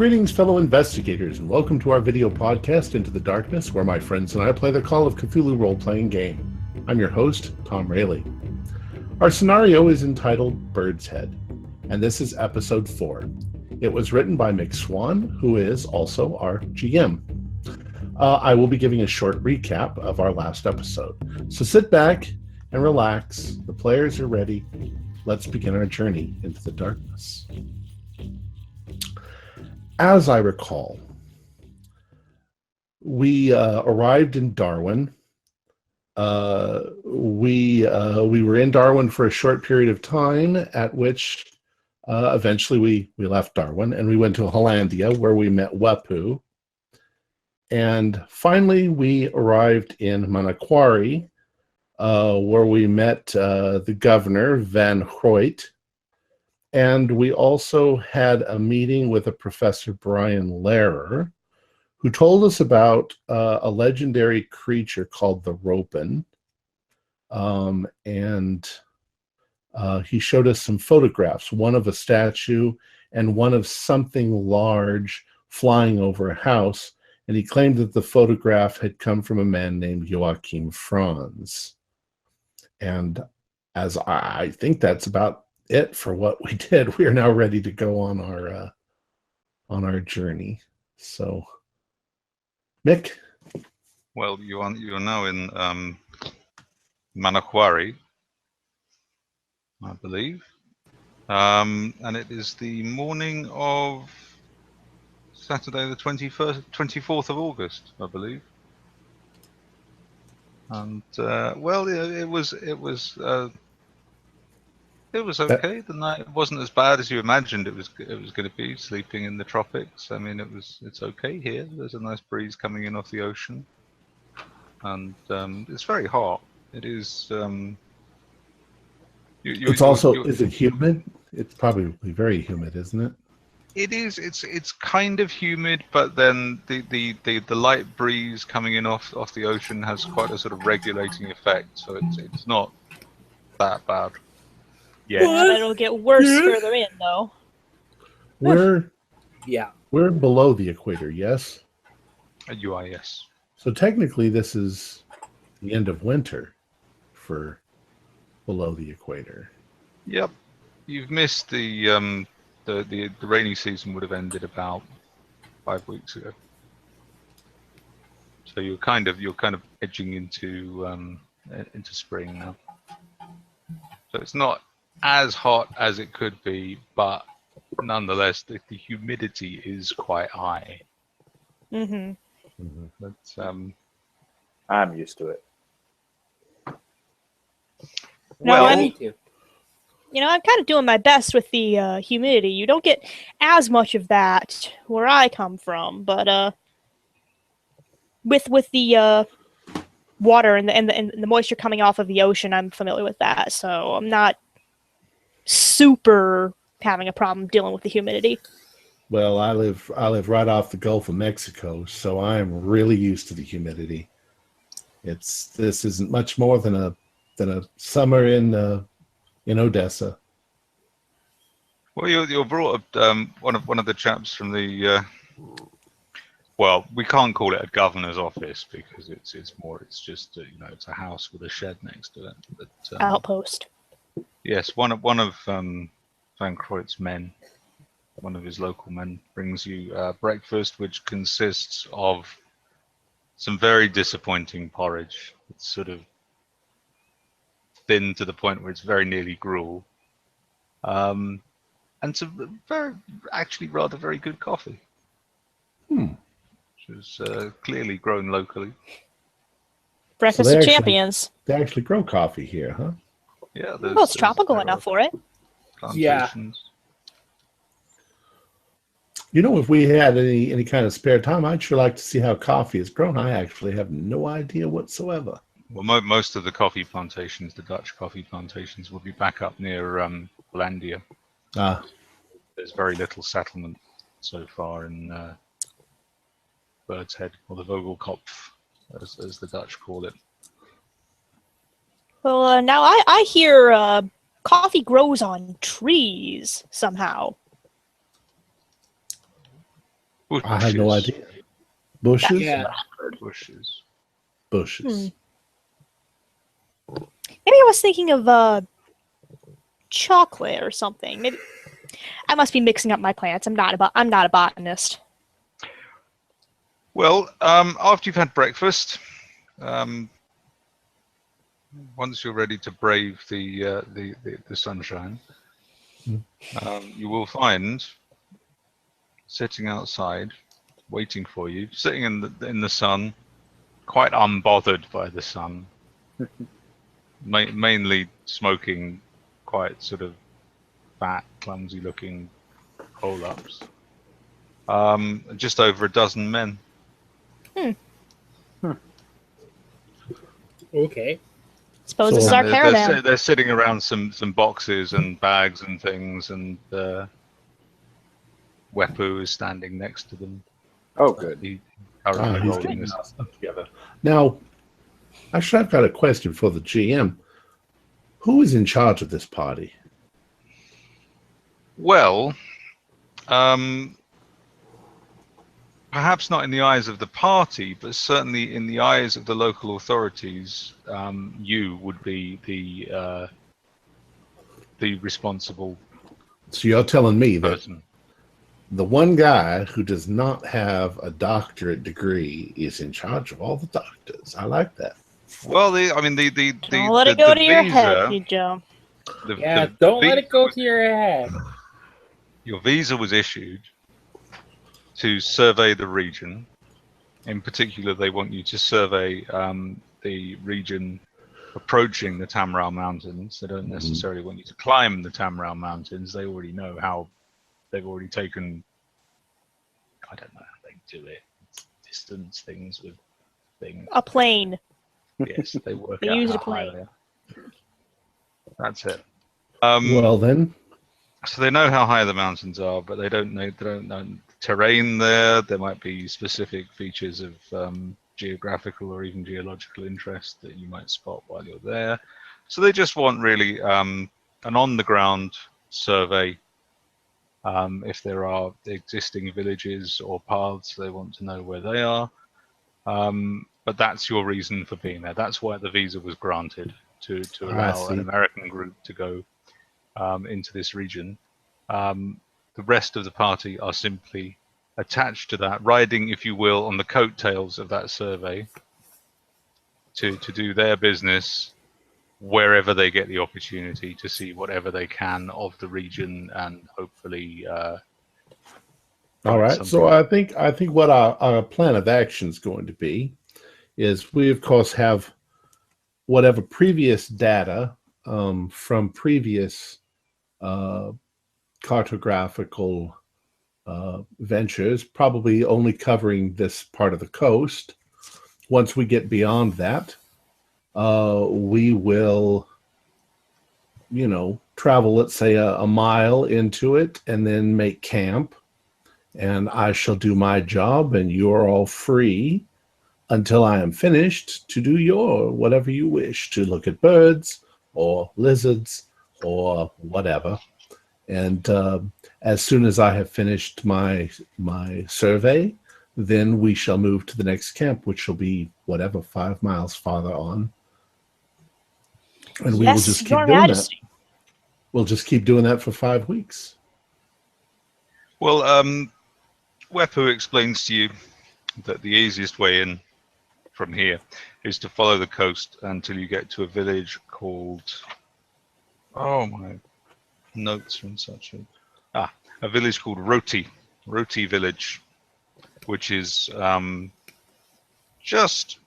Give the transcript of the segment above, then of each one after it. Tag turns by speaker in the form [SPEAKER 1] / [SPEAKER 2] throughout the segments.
[SPEAKER 1] Greetings, fellow investigators, and welcome to our video podcast, Into the Darkness, where my friends and I play the Call of Cthulhu role-playing game. I'm your host, Tom Rayleigh. Our scenario is entitled Birdshead, and this is episode 4. It was written by Mick Swan, who is also our GM. I will be giving a short recap of our last episode. So sit back and relax. The players are ready. Let's begin our journey into the darkness. As I recall, we arrived in Darwin. We were in Darwin for a short period of time, at which eventually we left Darwin and we went to Hollandia, where we met Wepu. And finally, we arrived in Manakwari, where we met the governor, Van Hoyt. And we also had a meeting with a Professor Brian Lehrer, who told us about a legendary creature called the Ropin. He showed us some photographs, one of a statue and one of something large flying over a house. And he claimed that the photograph had come from a man named Joachim Franz. And as I think that's about it for what we did. We are now ready to go on our journey. So, Mick?
[SPEAKER 2] Well, you're now in Manakwari, I believe. And it is the morning of Saturday the 24th of August, I believe. And well, it was okay. The night wasn't as bad as you imagined it was going to be. Sleeping in the tropics. I mean, it's okay here. There's a nice breeze coming in off the ocean, and it's very hot. It is.
[SPEAKER 1] Is it humid? It's probably very humid, isn't it?
[SPEAKER 2] It is. It's kind of humid, but then the light breeze coming in off the ocean has quite a sort of regulating effect. So it's not that bad.
[SPEAKER 3] Yeah, it'll get worse further in, though.
[SPEAKER 1] We're below the equator, yes?
[SPEAKER 2] You are, yes.
[SPEAKER 1] So technically this is the end of winter for below the equator.
[SPEAKER 2] Yep. You've missed the rainy season would have ended about 5 weeks ago. So you're kind of edging into spring now. So it's not as hot as it could be, but nonetheless, the humidity is quite high.
[SPEAKER 3] Mm-hmm.
[SPEAKER 2] But
[SPEAKER 4] I'm used to it.
[SPEAKER 3] No,
[SPEAKER 2] well,
[SPEAKER 3] I'm kind of doing my best with the humidity. You don't get as much of that where I come from, but with the water and the moisture coming off of the ocean, I'm familiar with that. So I'm not super having a problem dealing with the humidity.
[SPEAKER 1] Well, I live right off the Gulf of Mexico, so I'm really used to the humidity. This isn't much more than a summer in Odessa.
[SPEAKER 2] well, you're brought up one of the chaps from the well, we can't call it a governor's office because it's just it's a house with a shed next to it. But,
[SPEAKER 3] Outpost.
[SPEAKER 2] Yes, one of Van Croyt's men, one of his local men, brings you breakfast, which consists of some very disappointing porridge. It's sort of thin to the point where it's very nearly gruel, and some rather very good coffee, which is clearly grown locally.
[SPEAKER 3] Breakfast of champions.
[SPEAKER 1] They actually grow coffee here, huh?
[SPEAKER 2] Yeah,
[SPEAKER 3] well, it's tropical enough for it.
[SPEAKER 2] Plantations.
[SPEAKER 1] If we had any kind of spare time, I'd sure like to see how coffee is grown. I actually have no idea whatsoever.
[SPEAKER 2] Well, most of the coffee plantations, the Dutch coffee plantations, will be back up near Hollandia. There's very little settlement so far in Birdshead, or the Vogelkopf, as the Dutch call it.
[SPEAKER 3] Well, now I hear coffee grows on trees somehow.
[SPEAKER 1] I had no idea. Bushes?
[SPEAKER 5] Yeah.
[SPEAKER 2] Bushes.
[SPEAKER 1] Bushes.
[SPEAKER 3] Maybe I was thinking of chocolate or something. Maybe I must be mixing up my plants. I'm not a botanist.
[SPEAKER 2] Well, after you've had breakfast, once you're ready to brave the sunshine, you will find sitting outside, waiting for you, sitting in the sun, quite unbothered by the sun, mainly smoking quite sort of fat, clumsy-looking roll-ups. Just over a dozen men.
[SPEAKER 5] Okay.
[SPEAKER 3] Suppose
[SPEAKER 1] So-
[SPEAKER 3] this is our caravan.
[SPEAKER 2] They're sitting around some boxes and bags and things, and Wepu is standing next to them.
[SPEAKER 4] Oh, good.
[SPEAKER 2] He currently
[SPEAKER 1] He's
[SPEAKER 2] rolling
[SPEAKER 1] getting
[SPEAKER 2] this.
[SPEAKER 1] our stuff together. Now, actually, I've got a question for the GM. Who is in charge of this party?
[SPEAKER 2] Well, perhaps not in the eyes of the party, but certainly in the eyes of the local authorities, you would be the responsible
[SPEAKER 1] So you're telling me that
[SPEAKER 2] person.
[SPEAKER 1] the one guy who does not have a doctorate degree is in charge of all the doctors. I like that.
[SPEAKER 2] Well, the
[SPEAKER 3] Don't let it go to your head,
[SPEAKER 2] visa,
[SPEAKER 3] you Joe.
[SPEAKER 5] Yeah, don't let it go to your head.
[SPEAKER 2] Your visa was issued to survey the region. In particular, they want you to survey the region approaching the Tamral Mountains. They don't necessarily want you to climb the Tamral Mountains. They already know how. They've already taken, I don't know how they do it, distance things with things.
[SPEAKER 3] A plane.
[SPEAKER 2] Yes, they work
[SPEAKER 3] They
[SPEAKER 2] out
[SPEAKER 3] use
[SPEAKER 2] how
[SPEAKER 3] a
[SPEAKER 2] high
[SPEAKER 3] plane.
[SPEAKER 2] they are. That's it.
[SPEAKER 1] Well, then,
[SPEAKER 2] So they know how high the mountains are, but they don't know the terrain there. There might be specific features of geographical or even geological interest that you might spot while you're there. So they just want really an on-the-ground survey. If there are existing villages or paths, they want to know where they are. But that's your reason for being there. That's why the visa was granted, to allow an American group to go into this region. The rest of the party are simply attached to that, riding, if you will, on the coattails of that survey to do their business wherever they get the opportunity to see whatever they can of the region and hopefully.
[SPEAKER 1] all right. So I think what our plan of action is going to be is we, of course, have whatever previous data from previous cartographical ventures, probably only covering this part of the coast. Once we get beyond that, we will, travel, let's say, a mile into it and then make camp. And I shall do my job, and you're all free until I am finished to do your whatever you wish, to look at birds or lizards or whatever. And as soon as I have finished my survey, then we shall move to the next camp, which will be 5 miles farther on. And we will just keep
[SPEAKER 3] Your
[SPEAKER 1] doing
[SPEAKER 3] Majesty.
[SPEAKER 1] that. We'll just keep doing that for 5 weeks.
[SPEAKER 2] Well, Wepu explains to you that the easiest way in from here is to follow the coast until you get to a village called, oh my notes from such a village called Roti village, which is just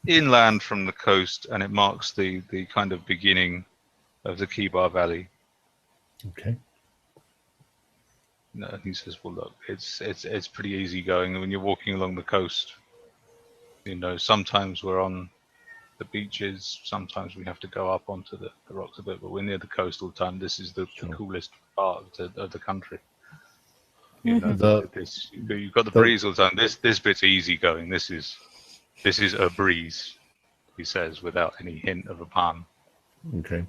[SPEAKER 2] inland from the coast, and it marks the kind of beginning of the Kibar Valley.
[SPEAKER 1] Okay.
[SPEAKER 2] No, he says, well, look, it's pretty easy going when you're walking along the coast. Sometimes we're on the beaches, sometimes we have to go up onto the rocks a bit, but we're near the coast all the time. This is the coolest part of the country. You've got the breeze all the time. This bit's easy going. This is a breeze, he says, without any hint of a pun.
[SPEAKER 1] Okay.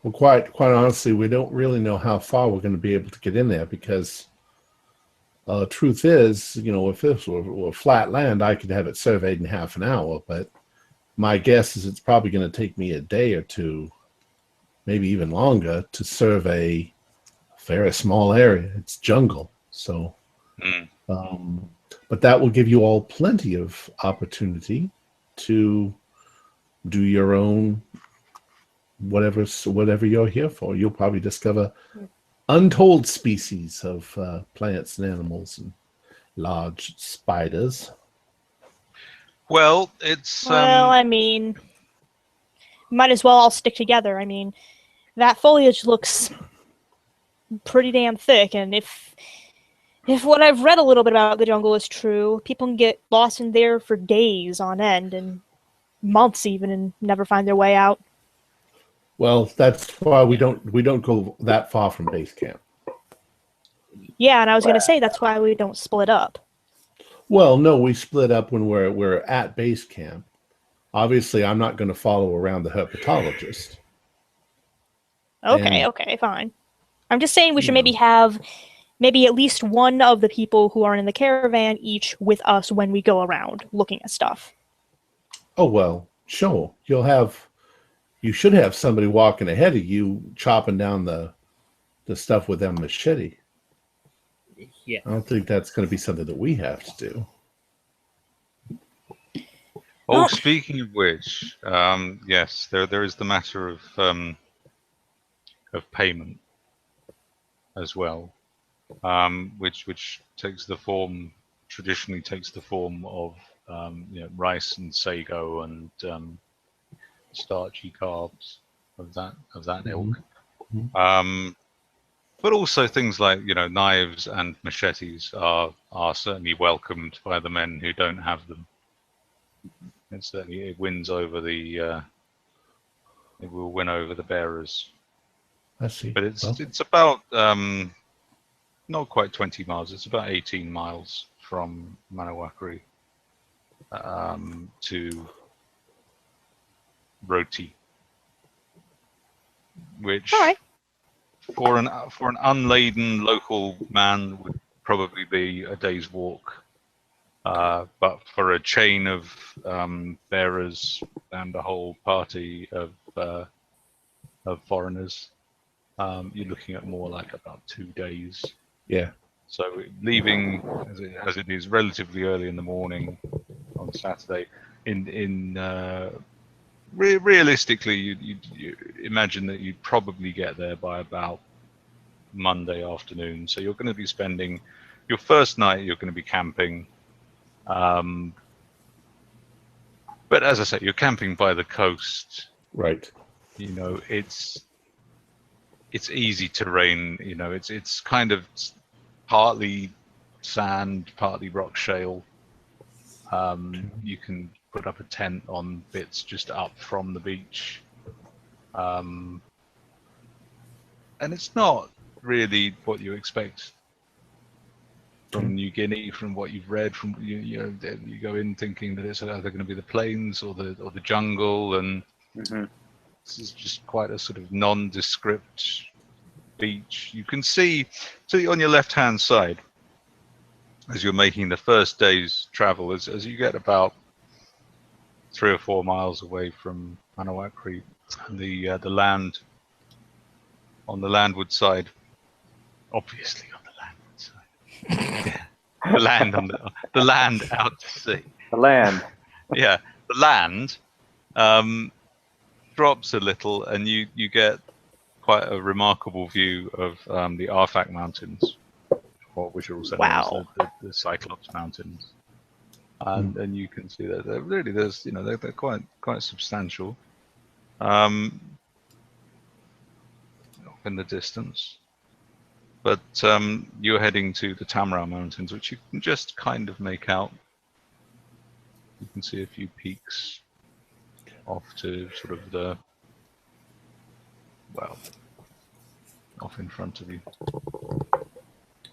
[SPEAKER 1] Well, quite honestly, we don't really know how far we're going to be able to get in there because Truth is, if this were flat land, I could have it surveyed in half an hour. But my guess is it's probably going to take me a day or two, maybe even longer, to survey a very small area. It's jungle, so. But that will give you all plenty of opportunity to do your own whatever you're here for. You'll probably discover untold species of plants and animals and large spiders.
[SPEAKER 2] Well, it's
[SPEAKER 3] Well, I mean, might as well all stick together. I mean, that foliage looks pretty damn thick, and if what I've read a little bit about the jungle is true, people can get lost in there for days on end, and months even, and never find their way out.
[SPEAKER 1] Well, that's why we don't go that far from base camp.
[SPEAKER 3] Yeah, and I was going to say that's why we don't split up.
[SPEAKER 1] Well, no, we split up when we're at base camp. Obviously, I'm not going to follow around the herpetologist.
[SPEAKER 3] Okay, fine. I'm just saying we should maybe have at least one of the people who are in the caravan each with us when we go around looking at stuff.
[SPEAKER 1] Oh, well, sure. You should have somebody walking ahead of you chopping down the stuff with them machete.
[SPEAKER 5] Yeah.
[SPEAKER 1] I don't think that's going to be something that we have to do.
[SPEAKER 2] Oh, speaking of which, yes, there is the matter of payment as well, which traditionally takes the form of rice and sago and starchy carbs of that ilk. But also things like knives and machetes are certainly welcomed by the men who don't have them. And certainly it wins over it will win over the bearers.
[SPEAKER 1] I see.
[SPEAKER 2] But it's about not quite 20 miles. It's about 18 miles from Manawakari to Roti, which for an unladen local man would probably be a day's walk. But for a chain of bearers and a whole party of foreigners, you're looking at more like about 2 days.
[SPEAKER 1] Yeah.
[SPEAKER 2] So leaving as it is relatively early in the morning on Saturday, realistically, you imagine that you'd probably get there by about Monday afternoon. So you're going to be spending your first night. You're going to be camping. But as I say, you're camping by the coast.
[SPEAKER 1] Right.
[SPEAKER 2] It's easy terrain. It's kind of partly sand, partly rock shale. You can put up a tent on bits just up from the beach. And it's not really what you expect from New Guinea, from what you've read, from you go in thinking that it's either going to be the plains or the jungle, and this is just quite a sort of nondescript beach. You can see on your left hand side as you're making the first day's travel, as you get about 3 or 4 miles away from Manawakari, the land on the landward side, obviously on the landward side. Yeah. The land out to sea.
[SPEAKER 4] The land.
[SPEAKER 2] Yeah, the land drops a little, and you get quite a remarkable view of the Arfak Mountains, which are also known as the Cyclops Mountains. And you can see that they're quite substantial off in the distance. But you're heading to the Tamrau Mountains, which you can just kind of make out. You can see a few peaks off to sort of off in front of you.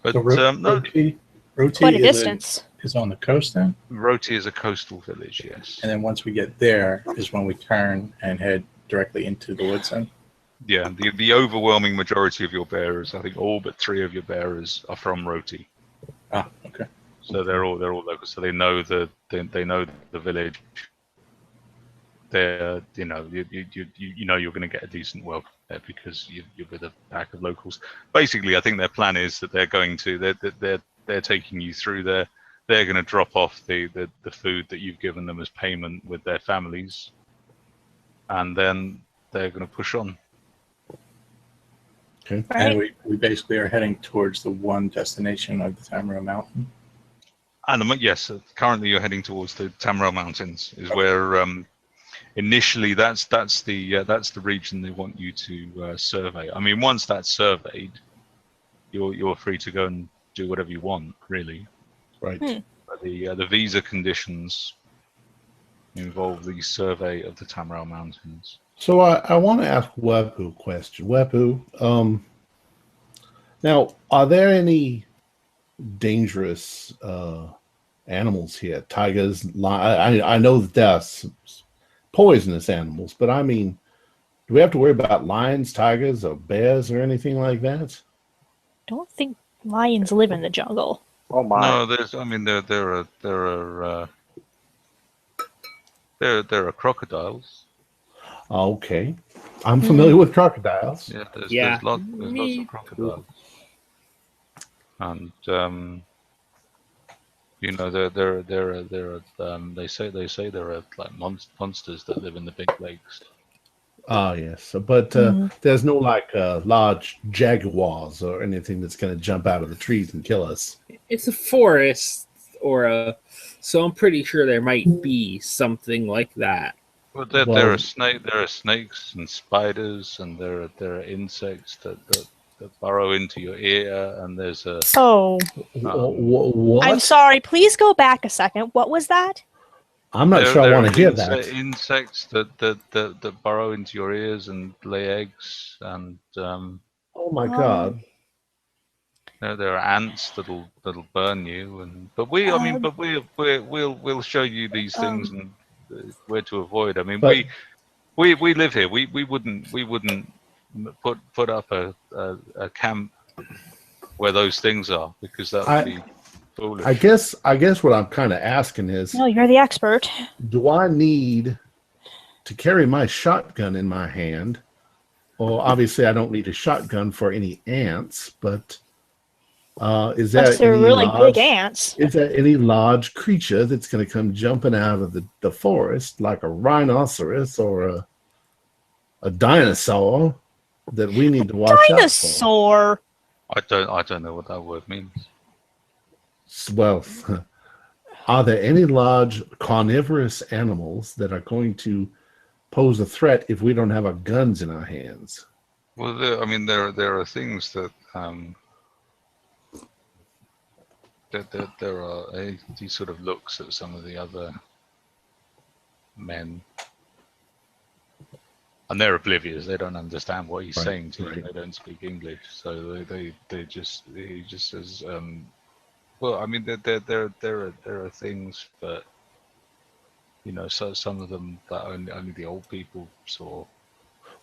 [SPEAKER 2] But
[SPEAKER 6] so Roti
[SPEAKER 3] quite a distance.
[SPEAKER 6] Is on the coast then?
[SPEAKER 2] Roti is a coastal village, yes.
[SPEAKER 6] And then once we get there is when we turn and head directly into the woods then?
[SPEAKER 2] Yeah, the overwhelming majority of your bearers, I think all but 3 of your bearers, are from Roti.
[SPEAKER 6] Ah, okay.
[SPEAKER 2] So they're all local. So they know they know the village. They're you know you're going to get a decent welcome there because you're with a pack of locals. Basically, I think their plan is that they're taking you through there. They're going to drop off the food that you've given them as payment with their families, and then they're going to push on.
[SPEAKER 1] Okay.
[SPEAKER 3] Right.
[SPEAKER 6] And we basically are heading towards the one destination of the Tamara Mountain.
[SPEAKER 2] And yes, currently you're heading towards the Tamaraw Mountains, is where initially that's the region they want you to survey. I mean, once that's surveyed, you're free to go and do whatever you want, really.
[SPEAKER 1] Right.
[SPEAKER 2] But the visa conditions involve the survey of the Tamaraw Mountains.
[SPEAKER 1] So I want to ask Wepu a question. Wepu, now, are there any dangerous animals here? Tigers, I know that there are some poisonous animals, but I mean, do we have to worry about lions, tigers, or bears or anything like that?
[SPEAKER 3] Don't think lions live in the jungle.
[SPEAKER 4] Oh my!
[SPEAKER 2] No, there are crocodiles.
[SPEAKER 1] Okay. I'm familiar with crocodiles.
[SPEAKER 2] Yeah,
[SPEAKER 5] Yeah.
[SPEAKER 2] there's lots
[SPEAKER 5] Me
[SPEAKER 2] of crocodiles. And they say there are like monsters that live in the big lakes.
[SPEAKER 1] Ah, yes. But there's no like large jaguars or anything that's going to jump out of the trees and kill us.
[SPEAKER 5] It's a forest, so I'm pretty sure there might be something like that.
[SPEAKER 2] Well, there are snakes and spiders, and there are insects that burrow into your ear, and there's a
[SPEAKER 3] Oh,
[SPEAKER 1] What?
[SPEAKER 3] I'm sorry. Please go back a second. What was that?
[SPEAKER 1] I'm not sure I want to hear
[SPEAKER 2] are
[SPEAKER 1] that.
[SPEAKER 2] insects that burrow into your ears and lay eggs, and
[SPEAKER 1] Oh my God.
[SPEAKER 2] there are ants that'll burn you, but we'll show you these things and where to avoid. I mean,
[SPEAKER 1] But-
[SPEAKER 2] we live here. We wouldn't put up a camp where those things are, because that would be foolish.
[SPEAKER 1] I guess what I'm kind of asking is,
[SPEAKER 3] No, you're the expert.
[SPEAKER 1] do I need to carry my shotgun in my hand? Well, obviously I don't need a shotgun for any ants, but is there
[SPEAKER 3] Unless they're
[SPEAKER 1] any
[SPEAKER 3] really
[SPEAKER 1] large,
[SPEAKER 3] big ants.
[SPEAKER 1] is there any large creature that's going to come jumping out of the forest, like a rhinoceros or a dinosaur, that we need to watch out for?
[SPEAKER 3] Dinosaur.
[SPEAKER 2] I don't know what that word means.
[SPEAKER 1] Well, are there any large carnivorous animals that are going to pose a threat if we don't have our guns in our hands?
[SPEAKER 2] Well, there are things that there are he sort of looks at some of the other men, and they're oblivious. They don't understand what he's saying to them. They don't speak English, so he just says, well, I mean, there are things, but so some of them that only the old people saw.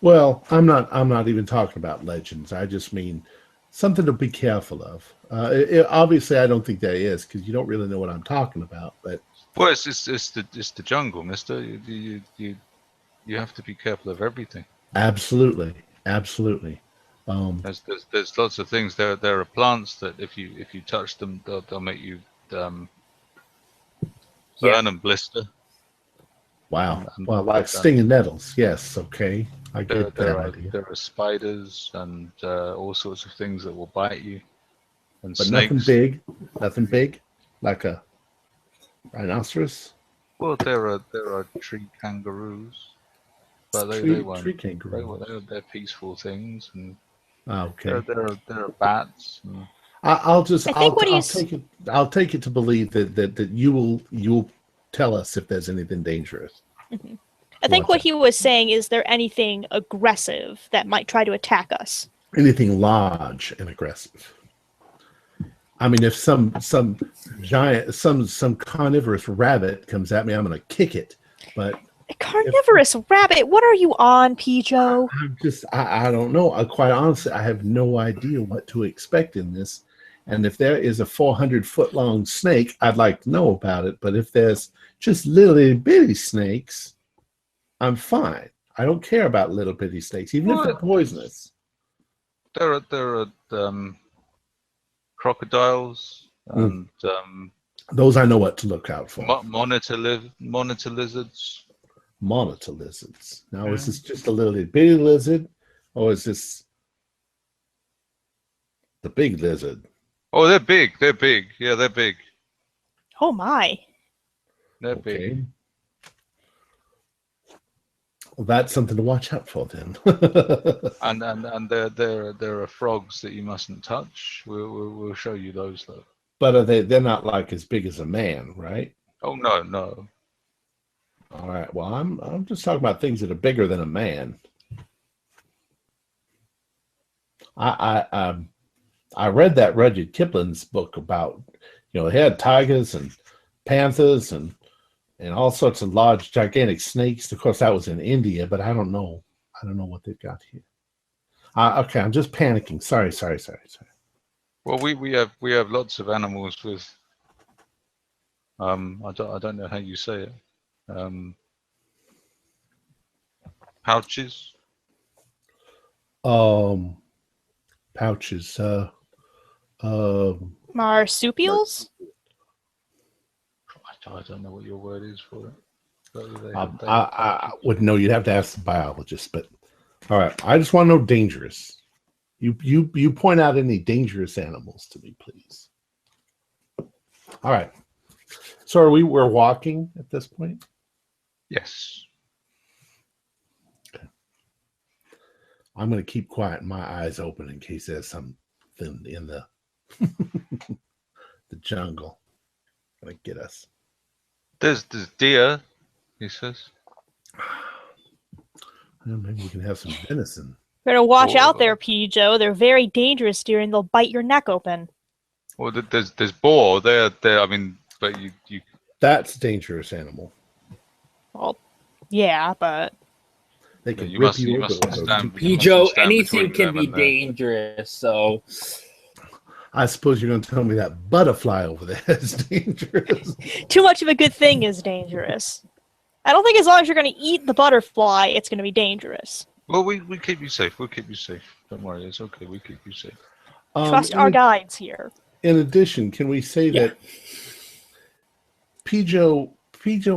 [SPEAKER 1] Well, I'm not even talking about legends. I just mean something to be careful of. Obviously, I don't think there is, because you don't really know what I'm talking about. But
[SPEAKER 2] Well, it's the jungle, Mister. You have to be careful of everything.
[SPEAKER 1] absolutely.
[SPEAKER 2] There's lots of things. There are plants that if you touch them, they'll make you burn and blister.
[SPEAKER 1] Wow.
[SPEAKER 2] And
[SPEAKER 1] Well, like stinging nettles. Yes. Okay. I get that
[SPEAKER 2] There
[SPEAKER 1] idea.
[SPEAKER 2] are spiders and all sorts of things that will bite you. And
[SPEAKER 1] But
[SPEAKER 2] snakes.
[SPEAKER 1] nothing big, like a rhinoceros.
[SPEAKER 2] Well, there are tree kangaroos, but they
[SPEAKER 1] Tree
[SPEAKER 2] won't.
[SPEAKER 1] kangaroo.
[SPEAKER 2] They're peaceful things, and
[SPEAKER 1] Okay.
[SPEAKER 2] there are bats. And
[SPEAKER 1] I'll take it to believe that you will tell us if there's anything dangerous.
[SPEAKER 3] I think what he was saying is there anything aggressive that might try to attack us?
[SPEAKER 1] Anything large and aggressive. I mean, if some giant, some carnivorous rabbit comes at me, I'm going to kick it. But
[SPEAKER 3] A carnivorous rabbit? What are you on, Pijo?
[SPEAKER 1] I don't know. Quite honestly, I have no idea what to expect in this. And if there is a 400-foot long snake, I'd like to know about it. But if there's just little bitty snakes, I'm fine. I don't care about little bitty snakes, even if they're poisonous.
[SPEAKER 2] There are crocodiles and
[SPEAKER 1] those I know what to look out for.
[SPEAKER 2] monitor lizards.
[SPEAKER 1] Monitor lizards. Now, is this just a little bitty lizard, or is this the big lizard?
[SPEAKER 2] Oh, they're big. They're big. Yeah, they're big.
[SPEAKER 3] Oh my.
[SPEAKER 2] They're big.
[SPEAKER 1] Well, that's something to watch out for then.
[SPEAKER 2] and there are frogs that you mustn't touch. We'll show you those though.
[SPEAKER 1] But are they're not like as big as a man, right?
[SPEAKER 2] Oh no.
[SPEAKER 1] All right. Well, I'm just talking about things that are bigger than a man. I read that Rudyard Kipling's book about, they had tigers and panthers and all sorts of large, gigantic snakes. Of course, that was in India, but I don't know. I don't know what they've got here. Okay, I'm just panicking. Sorry.
[SPEAKER 2] Well, we have lots of animals with. I don't know how you say it. Pouches.
[SPEAKER 1] Pouches.
[SPEAKER 3] Marsupials?
[SPEAKER 2] I don't know what your word is for it.
[SPEAKER 1] I wouldn't know. You'd have to ask the biologist. But all right, I just want to know dangerous. You point out any dangerous animals to me, please. All right. So we're walking at this point?
[SPEAKER 2] Yes.
[SPEAKER 1] Okay. I'm going to keep quiet and my eyes open in case there's something in the the jungle going to get us.
[SPEAKER 2] There's deer, he says.
[SPEAKER 1] Well, maybe we can have some venison.
[SPEAKER 3] Better watch out there, P. Joe. They're very dangerous deer and they'll bite your neck open.
[SPEAKER 2] Well, there's boar. They're I mean, but you.
[SPEAKER 1] That's a dangerous animal.
[SPEAKER 3] Well, yeah, but
[SPEAKER 1] they can
[SPEAKER 2] you
[SPEAKER 1] rip
[SPEAKER 2] must
[SPEAKER 1] you
[SPEAKER 2] understand.
[SPEAKER 5] P. Joe, anything can be dangerous. So
[SPEAKER 1] I suppose you're going to tell me that butterfly over there is dangerous.
[SPEAKER 3] Too much of a good thing is dangerous. I don't think as long as you're going to eat the butterfly, it's going to be dangerous.
[SPEAKER 2] Well, we keep you safe. We'll keep you safe. Don't worry. It's okay. We keep you safe.
[SPEAKER 3] Trust our guides here.
[SPEAKER 1] In addition, can we say that Pijo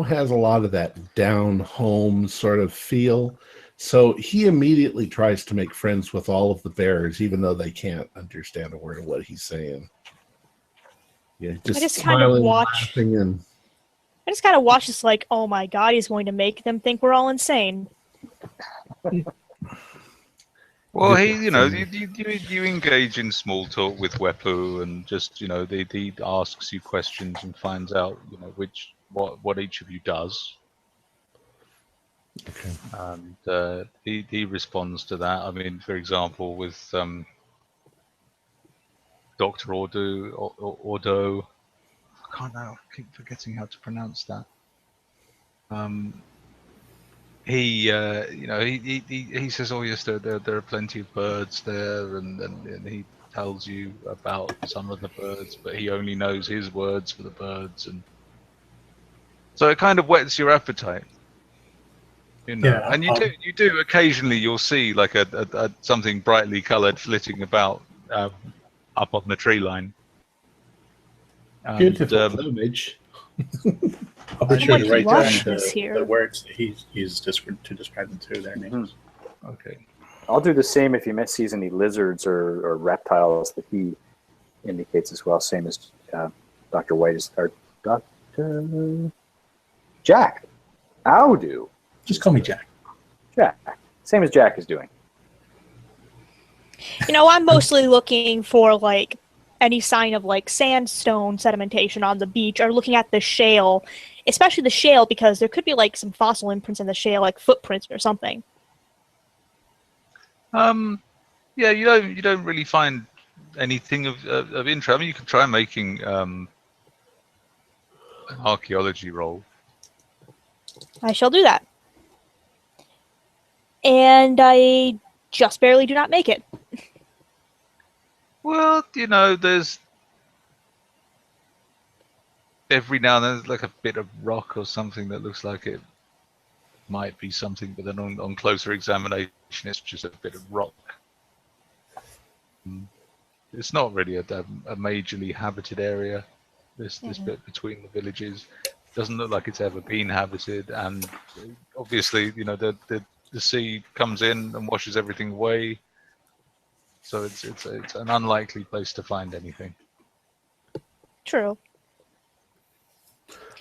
[SPEAKER 1] has a lot of that down home sort of feel, so he immediately tries to make friends with all of the bears, even though they can't understand a word of what he's saying. Yeah,
[SPEAKER 3] I just
[SPEAKER 1] smiling,
[SPEAKER 3] kind of watch.
[SPEAKER 1] and
[SPEAKER 3] I just kind of watch this like, oh my god, he's going to make them think we're all insane.
[SPEAKER 2] Well, you engage in small talk with Wepu, and just he asks you questions and finds out what each of you does.
[SPEAKER 1] Okay.
[SPEAKER 2] And he responds to that. I mean, for example, with Dr. Ordo, I can't know. I keep forgetting how to pronounce that. He says, "Oh yes, there are plenty of birds there," and he tells you about some of the birds, but he only knows his words for the birds, and so it kind of whets your appetite,
[SPEAKER 6] Yeah,
[SPEAKER 2] And you do occasionally you'll see like a something brightly coloured flitting about up on the tree line.
[SPEAKER 1] Beautiful plumage.
[SPEAKER 6] I'll be sure to write down
[SPEAKER 3] here.
[SPEAKER 6] the words that he uses to describe them to their names.
[SPEAKER 2] Okay.
[SPEAKER 4] I'll do the same if he sees any lizards or reptiles that he indicates as well. Same as Dr. White is, or Dr. Jack. I'll do.
[SPEAKER 6] Just call me Jack.
[SPEAKER 4] Jack. Same as Jack is doing.
[SPEAKER 3] I'm mostly looking for like any sign of like sandstone sedimentation on the beach, or looking at the shale, especially the shale, because there could be like some fossil imprints in the shale, like footprints or something.
[SPEAKER 2] Yeah, you don't really find anything of interest. I mean, you can try making an archaeology roll.
[SPEAKER 3] I shall do that. And I just barely do not make it.
[SPEAKER 2] Well, there's every now and then there's like a bit of rock or something that looks like it might be something, but then on closer examination, it's just a bit of rock. It's not really a majorly habited area. This bit between the villages doesn't look like it's ever been habited, and obviously, you know, the sea comes in and washes everything away. So it's an unlikely place to find anything.
[SPEAKER 3] True.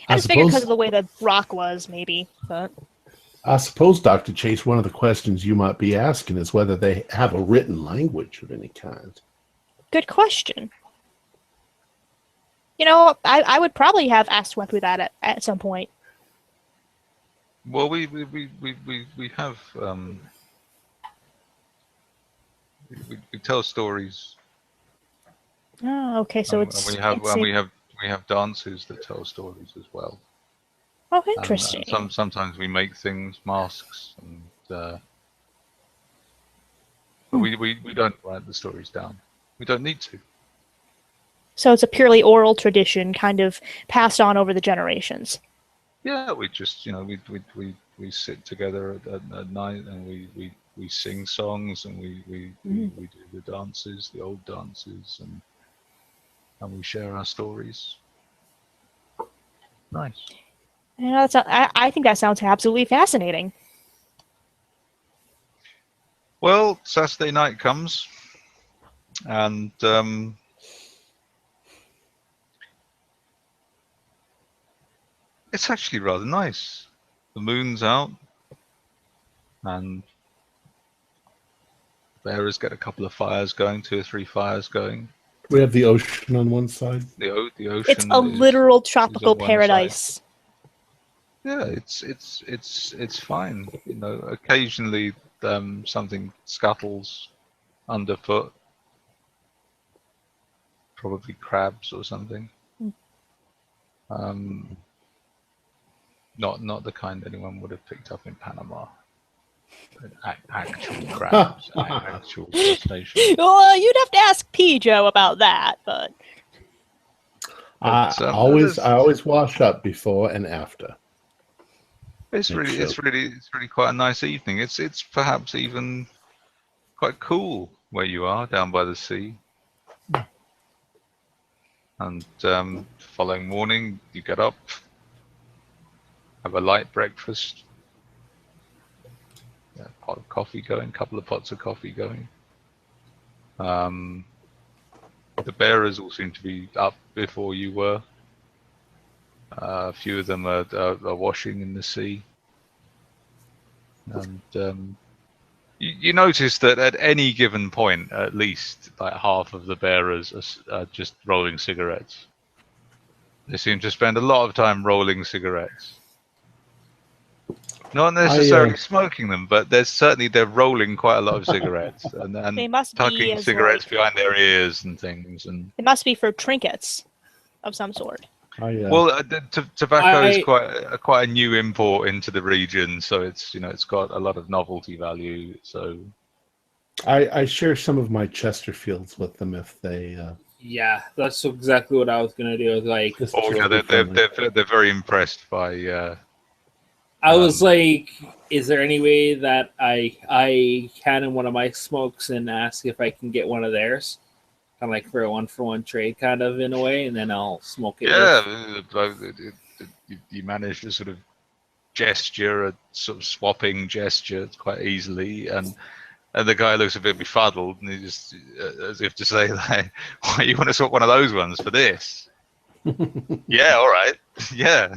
[SPEAKER 3] I just figured because of the way the rock was, maybe, but...
[SPEAKER 1] I suppose, Dr. Chase, one of the questions you might be asking is whether they have a written language of any kind.
[SPEAKER 3] Good question. You know, I would probably have asked Wepu that at some point.
[SPEAKER 2] Well, we have we tell stories.
[SPEAKER 3] Oh, okay. So
[SPEAKER 2] and we have dancers that tell stories as well.
[SPEAKER 3] Oh, interesting.
[SPEAKER 2] And sometimes we make things, masks, and but we don't write the stories down. We don't need to.
[SPEAKER 3] So it's a purely oral tradition, kind of passed on over the generations.
[SPEAKER 2] Yeah, we just, you know, we sit together at night and we sing songs and we do the dances, the old dances, and we share our stories. Nice.
[SPEAKER 3] You know, I think that sounds absolutely fascinating.
[SPEAKER 2] Well, Saturday night comes, and it's actually rather nice. The moon's out, and bearers get a couple of fires going, 2 or 3 fires going.
[SPEAKER 1] We have the ocean on one side.
[SPEAKER 2] The ocean.
[SPEAKER 3] It's a literal tropical paradise.
[SPEAKER 2] Yeah, it's fine. You know, occasionally something scuttles underfoot, probably crabs or something. Not the kind anyone would have picked up in Panama. Actual crabs, actual crustaceans.
[SPEAKER 3] Well, you'd have to ask P. Joe about that, but
[SPEAKER 1] I always wash up before and after.
[SPEAKER 2] It's really quite a nice evening. It's perhaps even quite cool where you are down by the sea. And following morning, you get up, have a light breakfast, a pot of coffee going, couple of pots of coffee going. The bearers all seem to be up before you were. A few of them are washing in the sea, and you notice that at any given point, at least like half of the bearers are just rolling cigarettes. They seem to spend a lot of time rolling cigarettes. Not necessarily smoking them, but they're rolling quite a lot of cigarettes and
[SPEAKER 3] they must
[SPEAKER 2] tucking
[SPEAKER 3] be
[SPEAKER 2] cigarettes behind their ears and things. And
[SPEAKER 3] it must be for trinkets of some sort.
[SPEAKER 2] Well, tobacco is quite a new import into the region, so it's got a lot of novelty value. So
[SPEAKER 1] I share some of my Chesterfields with them if they.
[SPEAKER 5] Yeah, that's exactly what I was gonna do. Like,
[SPEAKER 2] they're very impressed by.
[SPEAKER 5] I was like, is there any way that I can in one of my smokes and ask if I can get one of theirs? Kind of like for a 1-for-1 trade, kind of in a way, and then I'll smoke it.
[SPEAKER 2] Yeah, you manage to sort of gesture, a sort of swapping gesture quite easily, and the guy looks a bit befuddled, and he just as if to say, like, "Why you want to swap one of those ones for this?" Yeah, all right, yeah,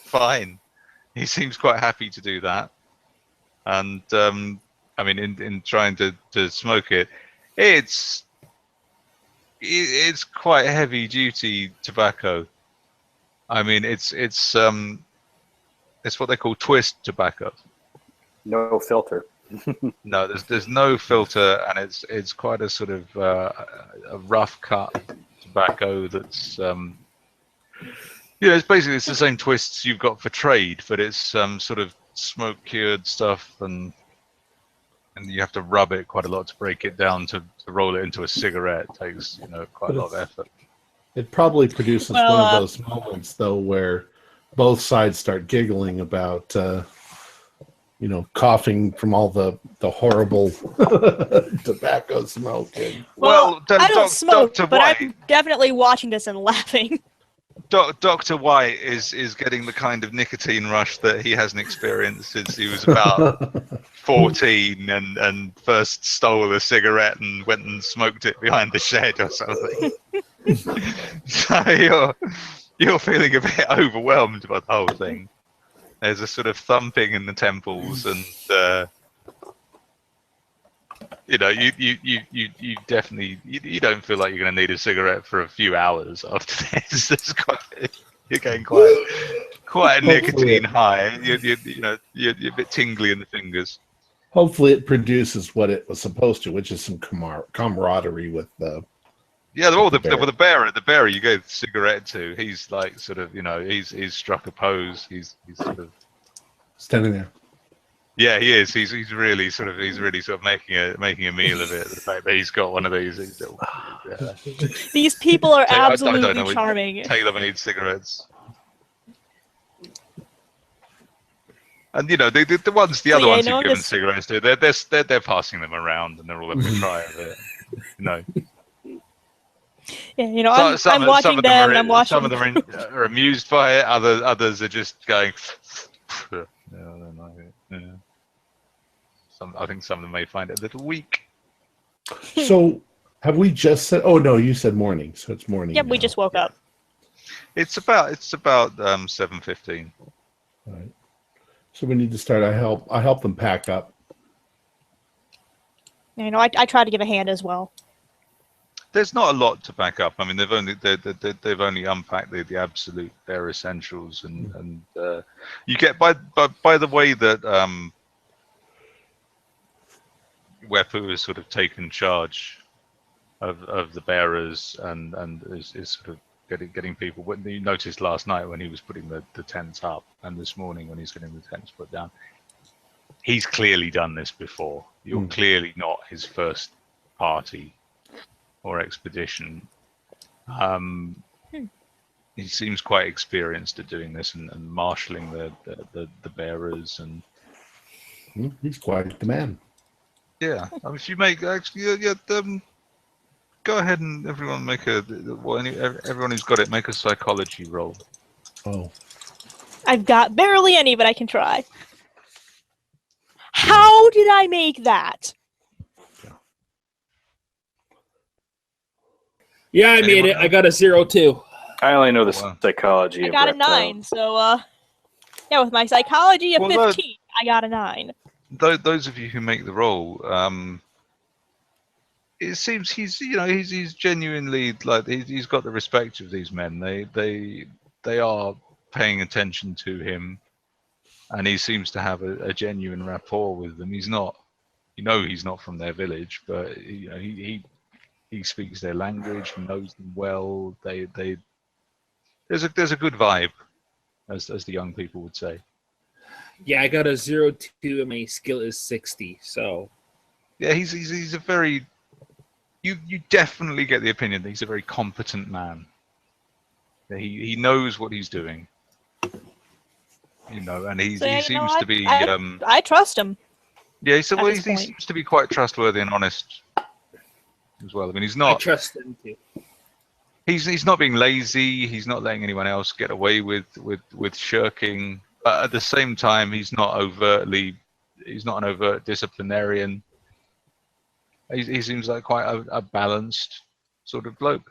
[SPEAKER 2] fine. He seems quite happy to do that, and I mean, in trying to smoke it, it's quite heavy duty tobacco. I mean, it's what they call twist tobacco.
[SPEAKER 4] No filter.
[SPEAKER 2] No, there's no filter, and it's quite a sort of a rough cut tobacco that's it's the same twists you've got for trade, but it's sort of smoke cured stuff, and you have to rub it quite a lot to break it down to roll it into a cigarette. It takes quite a lot of effort.
[SPEAKER 1] It probably produces
[SPEAKER 3] Well,
[SPEAKER 1] one of those moments, though, where both sides start giggling about, coughing from all the horrible tobacco smoke. And
[SPEAKER 3] Well, I don't smoke,
[SPEAKER 2] Dr.
[SPEAKER 3] but
[SPEAKER 2] White,
[SPEAKER 3] I'm definitely watching this and laughing.
[SPEAKER 2] Dr. White is getting the kind of nicotine rush that he hasn't experienced since he was about 14 and first stole a cigarette and went and smoked it behind the shed or something. So you're feeling a bit overwhelmed by the whole thing. There's a sort of thumping in the temples, and you definitely you don't feel like you're going to need a cigarette for a few hours after this. You're getting quite a nicotine high. You're a bit tingly in the fingers.
[SPEAKER 1] Hopefully, it produces what it was supposed to, which is some camaraderie with the.
[SPEAKER 2] Yeah, the bearer you gave the cigarette to, he's like sort of, he's struck a pose. He's sort of
[SPEAKER 1] standing there.
[SPEAKER 2] Yeah, he is. He's really sort of making a meal of it. The fact that he's got one of these.
[SPEAKER 3] These people are
[SPEAKER 2] I don't
[SPEAKER 3] absolutely
[SPEAKER 2] know,
[SPEAKER 3] charming.
[SPEAKER 2] Taylor needs cigarettes. And the other ones you've given cigarettes to, they're passing them around and they're all having a try of it.
[SPEAKER 3] Yeah, I'm watching them, and I'm watching.
[SPEAKER 2] Some of them are amused by it. Others are just going. Yeah, I don't like it. Yeah. I think some of them may find it a little weak.
[SPEAKER 1] So, have we just said? Oh no, you said morning, so it's morning.
[SPEAKER 3] Yep, we just woke up.
[SPEAKER 2] It's about 7:15.
[SPEAKER 1] All right. So we need to start. I help them pack up.
[SPEAKER 3] I try to give a hand as well.
[SPEAKER 2] There's not a lot to back up. I mean, they've only unpacked the absolute bare essentials, and you get by the way that Wepu has sort of taken charge of the bearers and is sort of getting people. When you noticed last night when he was putting the tents up, and this morning when he's getting the tents put down, he's clearly done this before. You're clearly not his first party or expedition. He seems quite experienced at doing this and marshalling the bearers, and
[SPEAKER 1] he's quite the man.
[SPEAKER 2] Yeah, I mean, if you make go ahead and everyone make everyone who's got it, make a psychology roll.
[SPEAKER 1] Oh,
[SPEAKER 3] I've got barely any, but I can try. How did I make that?
[SPEAKER 5] Yeah, I made it. I got a 0-2.
[SPEAKER 4] I only know the psychology.
[SPEAKER 3] I got a 9. So, with my psychology of 15, I got a 9.
[SPEAKER 2] Those of you who make the roll, it seems he's genuinely he's got the respect of these men. They are paying attention to him, and he seems to have a genuine rapport with them. He's not, he's not from their village, but he speaks their language, knows them well. There's a good vibe, as the young people would say.
[SPEAKER 5] Yeah, I got a 0-2 and my skill is 60. So
[SPEAKER 2] yeah, he's a very you definitely get the opinion that he's a very competent man. He knows what he's doing. And he seems to be.
[SPEAKER 3] I trust him.
[SPEAKER 2] Yeah, he seems to be quite trustworthy and honest as well. I mean, he's not.
[SPEAKER 5] I trust him too.
[SPEAKER 2] He's not being lazy. He's not letting anyone else get away with shirking. But at the same time, he's not an overt disciplinarian. He seems like quite a balanced sort of bloke.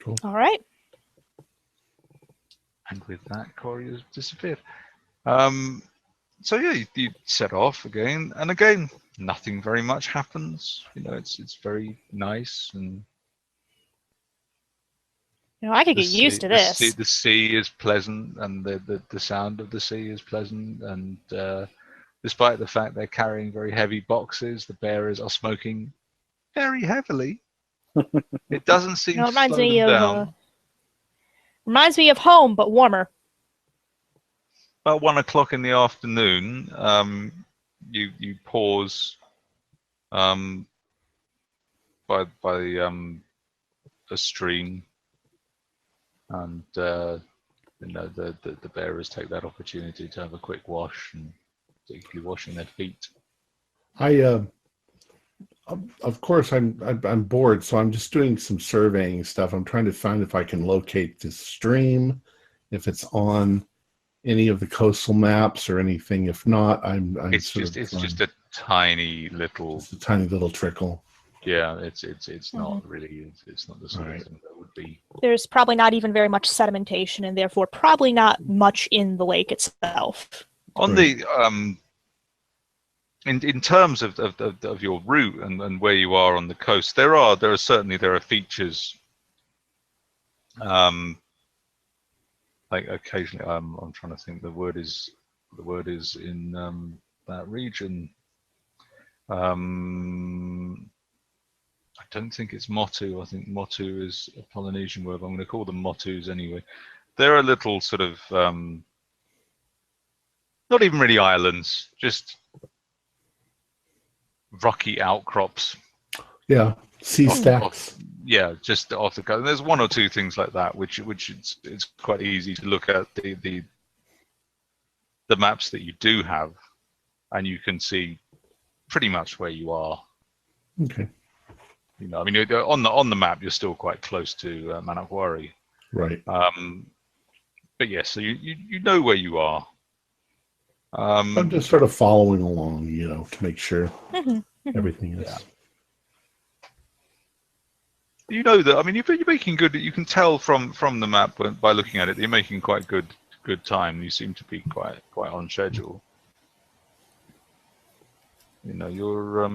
[SPEAKER 1] Cool.
[SPEAKER 3] All right.
[SPEAKER 2] And with that, Corey has disappeared. So yeah, you set off again, and again, nothing very much happens. It's very nice, and
[SPEAKER 3] I could get used to this.
[SPEAKER 2] The sea is pleasant, and the sound of the sea is pleasant, and despite the fact they're carrying very heavy boxes, the bearers are smoking very heavily. It doesn't seem to slow them down.
[SPEAKER 3] Reminds me of home, but warmer.
[SPEAKER 2] About 1 o'clock in the afternoon, you pause by a stream, and the bearers take that opportunity to have a quick wash, and particularly washing their feet.
[SPEAKER 1] Of course, I'm bored, so I'm just doing some surveying stuff. I'm trying to find if I can locate this stream, if it's on any of the coastal maps or anything. If not,
[SPEAKER 2] It's just a tiny little.
[SPEAKER 1] It's a tiny little trickle.
[SPEAKER 2] Yeah, it's not really. It's not the sort of thing that would be.
[SPEAKER 3] There's probably not even very much sedimentation, and therefore probably not much in the lake itself.
[SPEAKER 2] On the in terms of your route and where you are on the coast, there are features. Like occasionally, I'm trying to think. The word is in that region. I don't think it's motu. I think motu is a Polynesian word. I'm going to call them motus anyway. They're a little sort of not even really islands, just rocky outcrops.
[SPEAKER 1] Yeah, sea stacks.
[SPEAKER 2] Yeah, just off the coast. There's one or two things like that, which it's quite easy to look at the maps that you do have, and you can see pretty much where you are.
[SPEAKER 1] Okay.
[SPEAKER 2] You know, I mean, on the map, you're still quite close to Manakwari.
[SPEAKER 1] Right.
[SPEAKER 2] But yes, so you know where you are.
[SPEAKER 1] I'm just sort of following along, to make sure everything is.
[SPEAKER 2] Yeah. You know that. I mean, you're making good. You can tell from the map by looking at it. You're making quite good time. You seem to be quite on schedule. You know, you're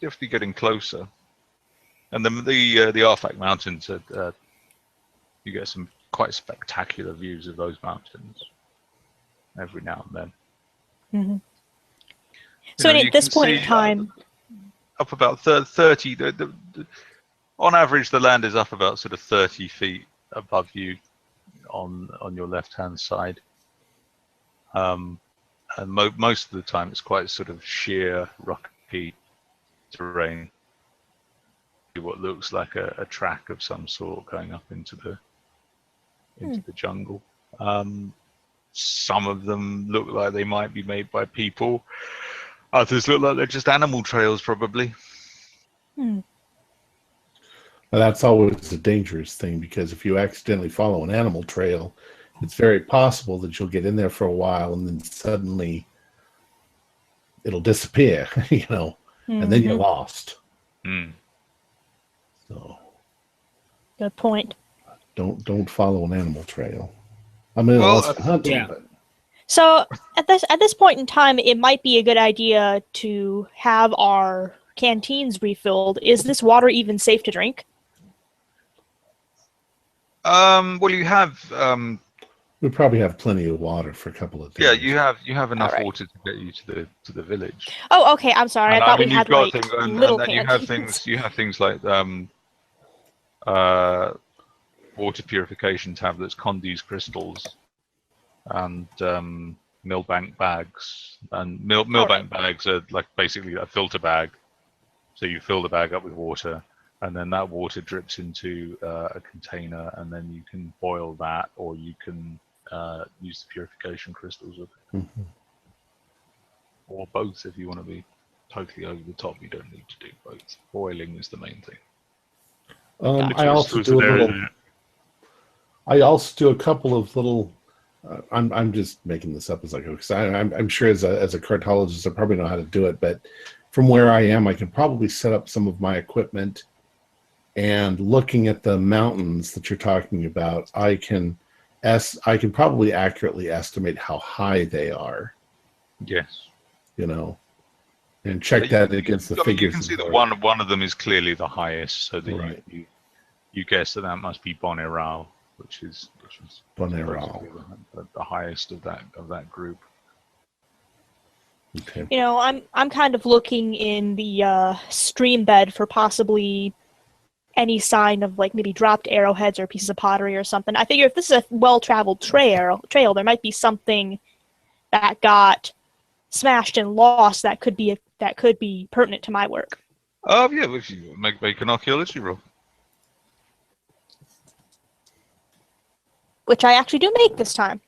[SPEAKER 2] definitely getting closer. And the Arfak Mountains, you get some quite spectacular views of those mountains every now and then.
[SPEAKER 3] Mm-hmm. So at this point in time,
[SPEAKER 2] up about 30. On average, the land is up about sort of 30 feet above you on your left-hand side. And most of the time, it's quite sort of sheer, rocky terrain. What looks like a track of some sort going up into the jungle. Some of them look like they might be made by people. Others look like they're just animal trails, probably.
[SPEAKER 1] Now, that's always a dangerous thing, because if you accidentally follow an animal trail, it's very possible that you'll get in there for a while and then suddenly it'll disappear, and then you're lost. So,
[SPEAKER 3] good point.
[SPEAKER 1] Don't follow an animal trail. I mean, unless you're hunting.
[SPEAKER 5] yeah.
[SPEAKER 1] But
[SPEAKER 3] So at this point in time, it might be a good idea to have our canteens refilled. Is this water even safe to drink?
[SPEAKER 2] Well, you have.
[SPEAKER 1] we probably have plenty of water for a couple of days.
[SPEAKER 2] Yeah, you have enough
[SPEAKER 3] Alright.
[SPEAKER 2] water to get you to the village.
[SPEAKER 3] Oh, okay. I'm sorry.
[SPEAKER 2] And
[SPEAKER 3] I thought
[SPEAKER 2] mean,
[SPEAKER 3] we had
[SPEAKER 2] you've got
[SPEAKER 3] like
[SPEAKER 2] things,
[SPEAKER 3] little
[SPEAKER 2] and then
[SPEAKER 3] canteens.
[SPEAKER 2] you have things like water purification tablets, Condy's crystals, and millbank bags. And millbank bags are like basically a filter bag. So you fill the bag up with water, and then that water drips into a container, and then you can boil that, or you can use the purification crystals with it.
[SPEAKER 1] Mhm.
[SPEAKER 2] Or both if you want to be totally over the top. You don't need to do both. Boiling is the main thing.
[SPEAKER 1] I also do a little. I also do a couple of little. I'm just making this up as I go, because I'm sure as a cartologist I probably know how to do it, but from where I am, I can probably set up some of my equipment, and looking at the mountains that you're talking about, I can probably accurately estimate how high they are.
[SPEAKER 2] Yes.
[SPEAKER 1] And check that against the figures.
[SPEAKER 2] You can see that one of them is clearly the highest, so that
[SPEAKER 1] Right.
[SPEAKER 2] you guess that must be Bonerau, which is
[SPEAKER 1] Bonerau.
[SPEAKER 2] the highest of that group.
[SPEAKER 1] Okay.
[SPEAKER 3] I'm kind of looking in the stream bed for possibly any sign of like maybe dropped arrowheads or pieces of pottery or something. I figure if this is a well-traveled trail, there might be something that got smashed and lost that could be pertinent to my work.
[SPEAKER 2] Oh yeah, if you make an archaeology roll.
[SPEAKER 3] Which I actually do make this time.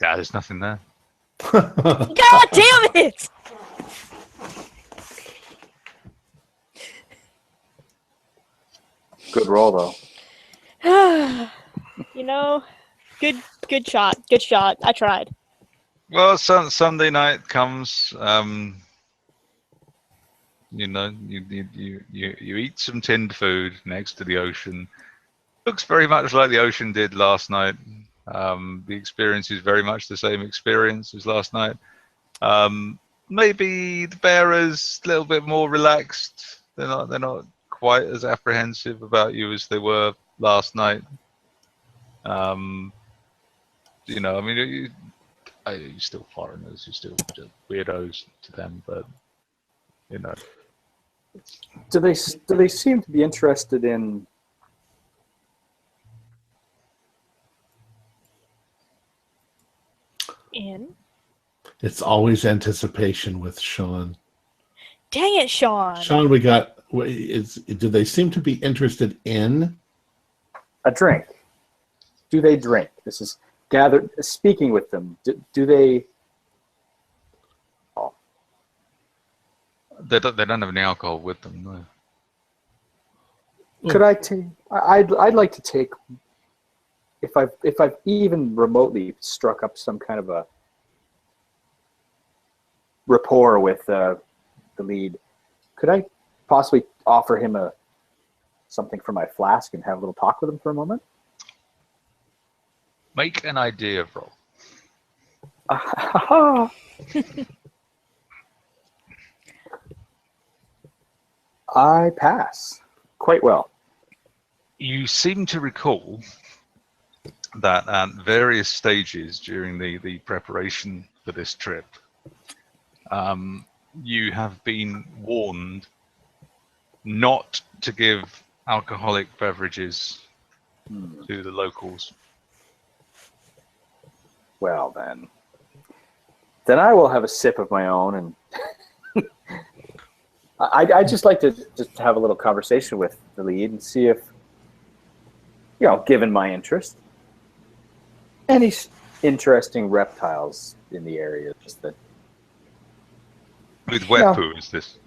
[SPEAKER 2] Yeah, there's nothing there.
[SPEAKER 3] God damn it!
[SPEAKER 4] Good roll, though.
[SPEAKER 3] You know, good shot. Good shot. I tried.
[SPEAKER 2] Well, Sunday night comes. You know, you eat some tinned food next to the ocean. Looks very much like the ocean did last night. The experience is very much the same experience as last night. Maybe the bearers a little bit more relaxed. They're not quite as apprehensive about you as they were last night. You know, I mean, you're still foreigners. You're still just weirdos to them, but you know.
[SPEAKER 4] Do they seem to be interested in?
[SPEAKER 1] It's always anticipation with Sean.
[SPEAKER 3] Dang it, Sean.
[SPEAKER 1] Sean, do they seem to be interested in
[SPEAKER 4] A drink. Do they drink? This is gathered. Speaking with them. Do they? Oh.
[SPEAKER 2] They don't have any alcohol with them. No.
[SPEAKER 4] Could I take? I'd like to take. If I've even remotely struck up some kind of a rapport with the lead, could I possibly offer him something from my flask and have a little talk with him for a moment?
[SPEAKER 2] Make an idea roll.
[SPEAKER 4] I pass quite well.
[SPEAKER 2] You seem to recall that at various stages during the preparation for this trip, you have been warned not to give alcoholic beverages to the locals.
[SPEAKER 4] Well, then I will have a sip of my own, and I'd just like to just have a little conversation with the lead and see if, given my interest, any interesting reptiles in the area. Just that.
[SPEAKER 2] With Wepu, is this?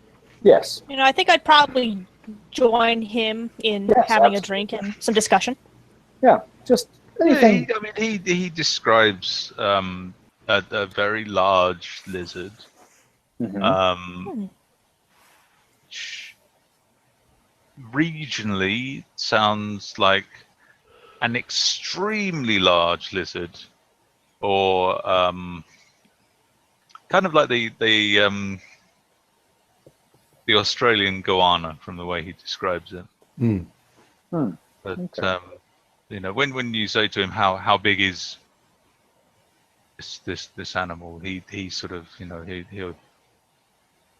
[SPEAKER 4] Yes.
[SPEAKER 3] I think I'd probably join him in having a drink and some discussion.
[SPEAKER 4] Yeah, just anything.
[SPEAKER 2] He describes a very large lizard.
[SPEAKER 4] Mm-hmm.
[SPEAKER 2] Regionally, sounds like an extremely large lizard, or kind of like the Australian goanna from the way he describes it. But
[SPEAKER 4] Okay.
[SPEAKER 2] when you say to him how big is this animal, he sort of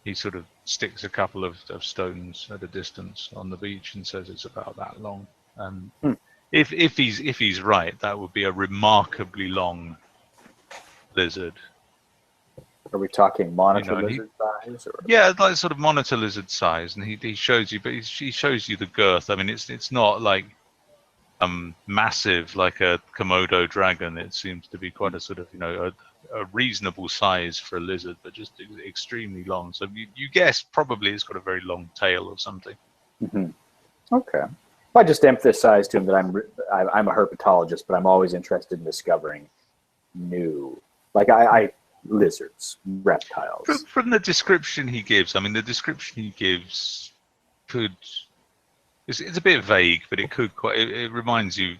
[SPEAKER 2] he sort of sticks a couple of stones at a distance on the beach and says it's about that long. And if he's right, that would be a remarkably long lizard.
[SPEAKER 4] Are we talking monitor lizard size? Or?
[SPEAKER 2] Yeah, like sort of monitor lizard size, and he shows you, but he shows you the girth. I mean, it's not like massive like a Komodo dragon. It seems to be quite a sort of a reasonable size for a lizard, but just extremely long. So you guess probably it's got a very long tail or something.
[SPEAKER 4] Mm-hmm. Okay. I just emphasize to him that I'm a herpetologist, but I'm always interested in discovering new, lizards, reptiles.
[SPEAKER 2] From the description he gives, I mean, the description he gives it's a bit vague, but it reminds you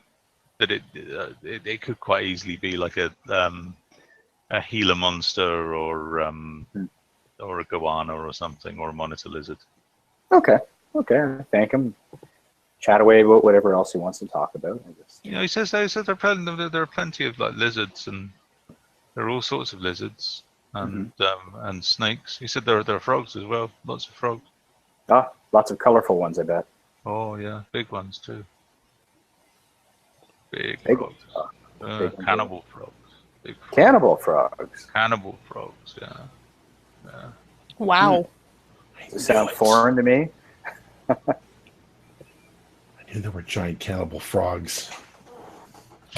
[SPEAKER 2] that it could quite easily be like a Gila monster or a goanna or something, or a monitor lizard.
[SPEAKER 4] Okay. I thank him. Chat away about whatever else he wants to talk about. I guess.
[SPEAKER 2] He says there are plenty of lizards, and there are all sorts of lizards and snakes. He said there are frogs as well, lots of frogs.
[SPEAKER 4] Ah, lots of colorful ones, I bet.
[SPEAKER 2] Oh yeah, big ones too. Big frogs.
[SPEAKER 4] Big
[SPEAKER 2] Cannibal frogs. Big frogs.
[SPEAKER 4] Cannibal frogs.
[SPEAKER 2] Cannibal frogs, yeah.
[SPEAKER 3] Wow.
[SPEAKER 4] Does it sound foreign to me?
[SPEAKER 1] I knew there were giant cannibal frogs.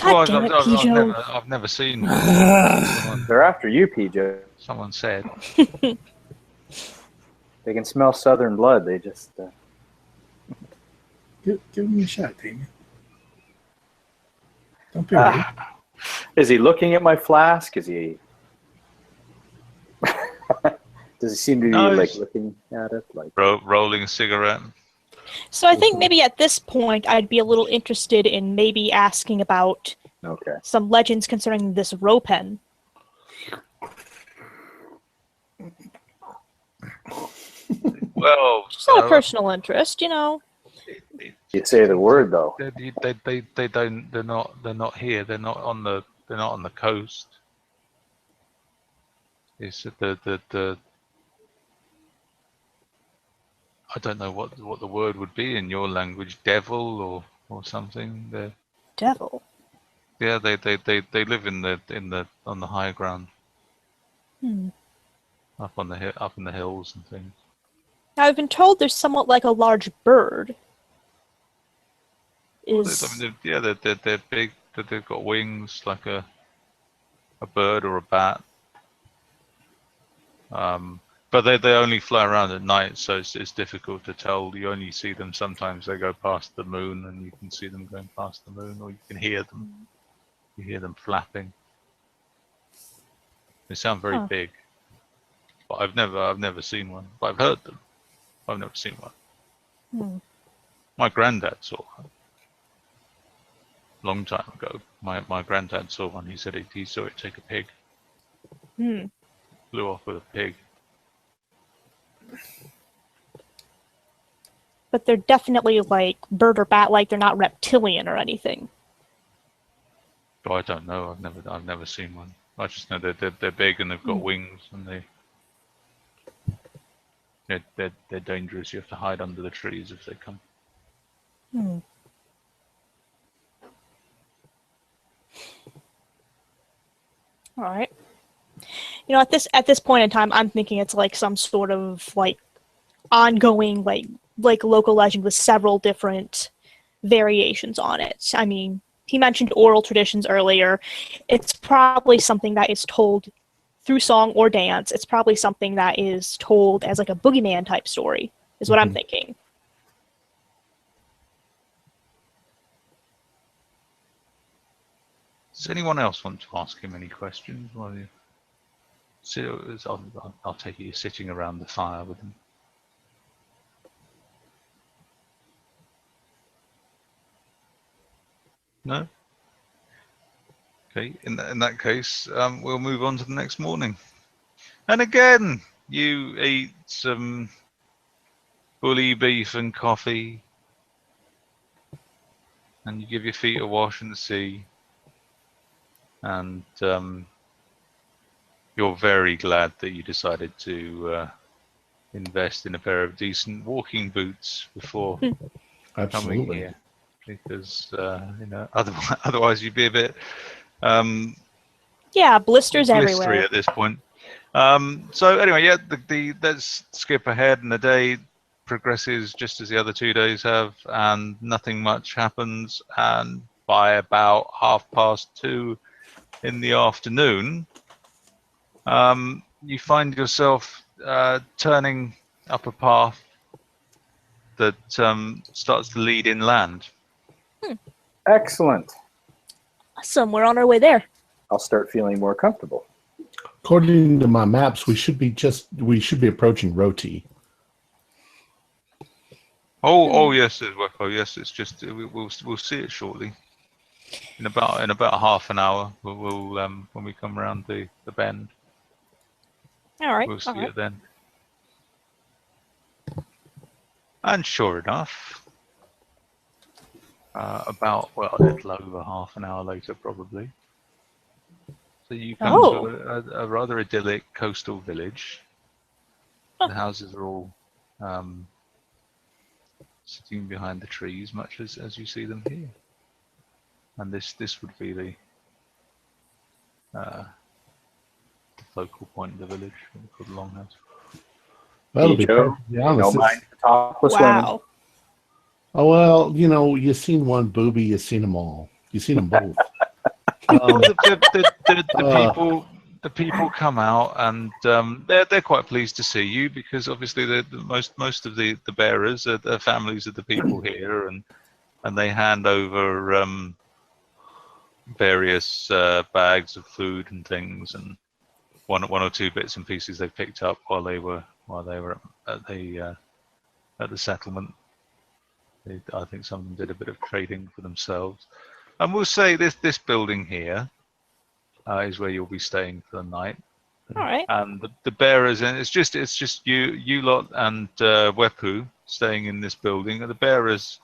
[SPEAKER 3] God damn it, Pijo.
[SPEAKER 2] I've never seen one.
[SPEAKER 4] They're after you, PJ.
[SPEAKER 2] Someone said.
[SPEAKER 4] They can smell southern blood. They just...
[SPEAKER 6] Give me a shot, Damien. Don't be rude.
[SPEAKER 4] Is he looking at my flask? Is he... Does he seem to be like looking at it? Like
[SPEAKER 2] rolling a cigarette.
[SPEAKER 3] So I think maybe at this point I'd be a little interested in maybe asking about some legends concerning this roe pen.
[SPEAKER 2] Well,
[SPEAKER 3] just out of personal interest, you know.
[SPEAKER 4] You say the word though.
[SPEAKER 2] They don't. They're not here. They're not on the coast. It's the I don't know what the word would be in your language. Devil or something.
[SPEAKER 3] Devil.
[SPEAKER 2] Yeah, they live on the higher ground. Up in the hills and things.
[SPEAKER 3] Now, I've been told there's somewhat like a large bird.
[SPEAKER 2] They're big. They've got wings like a bird or a bat. But they only fly around at night, so it's difficult to tell. You only see them sometimes. They go past the moon, and you can see them going past the moon, or you can hear them. You hear them flapping. They sound very big. But I've never seen one. But I've heard them. I've never seen one. My granddad saw one. Long time ago. My granddad saw one. He said he saw it take a pig. Flew off with a pig.
[SPEAKER 3] But they're definitely like bird or bat, like they're not reptilian or anything.
[SPEAKER 2] Oh, I don't know. I've never seen one. I just know they're big and they've got wings and they're dangerous. You have to hide under the trees if they come.
[SPEAKER 3] All right. You know, at this point in time, I'm thinking it's like some sort of like ongoing like local legend with several different variations on it. I mean, he mentioned oral traditions earlier. It's probably something that is told through song or dance. It's probably something that is told as like a boogeyman type story, is what I'm thinking.
[SPEAKER 2] Does anyone else want to ask him any questions? I'll take it you're sitting around the fire with him. No? Okay, in that case, we'll move on to the next morning. And again, you eat some bully beef and coffee, and you give your feet a wash in the sea, and you're very glad that you decided to invest in a pair of decent walking boots before coming here, because otherwise you'd be a bit
[SPEAKER 3] blisters
[SPEAKER 2] blistery
[SPEAKER 3] everywhere
[SPEAKER 2] at this point. So anyway, let's skip ahead, and the day progresses just as the other 2 days have, and nothing much happens. And by about 2:30 in the afternoon, you find yourself turning up a path that starts to lead inland.
[SPEAKER 4] Excellent.
[SPEAKER 3] Awesome, we're on our way there.
[SPEAKER 4] I'll start feeling more comfortable.
[SPEAKER 1] According to my maps, we should be approaching Roti.
[SPEAKER 2] Oh yes, it's just we'll see it shortly. In about half an hour, we'll when we come around the bend.
[SPEAKER 3] All right.
[SPEAKER 2] We'll see it then. And sure enough, about a little over half an hour later, probably. So you come to a rather idyllic coastal village. The houses are all sitting behind the trees, much as you see them here. And this would be the focal point in the village called the Longhouse.
[SPEAKER 1] Well, to be
[SPEAKER 4] Joe,
[SPEAKER 1] perfectly honest,
[SPEAKER 4] no mind for topless women.
[SPEAKER 3] Wow.
[SPEAKER 1] oh well, you know, you seen one booby, you seen them all. You seen them both.
[SPEAKER 2] Well, the
[SPEAKER 1] Uh,
[SPEAKER 2] people come out and they're quite pleased to see you because obviously most of the bearers are the families of the people here and they hand over various bags of food and things and one or two bits and pieces they picked up while they were at the settlement. I think some of them did a bit of trading for themselves. And we'll say this building here is where you'll be staying for the night.
[SPEAKER 3] All right.
[SPEAKER 2] And the bearers, and it's just you lot and Wepu staying in this building. And the bearers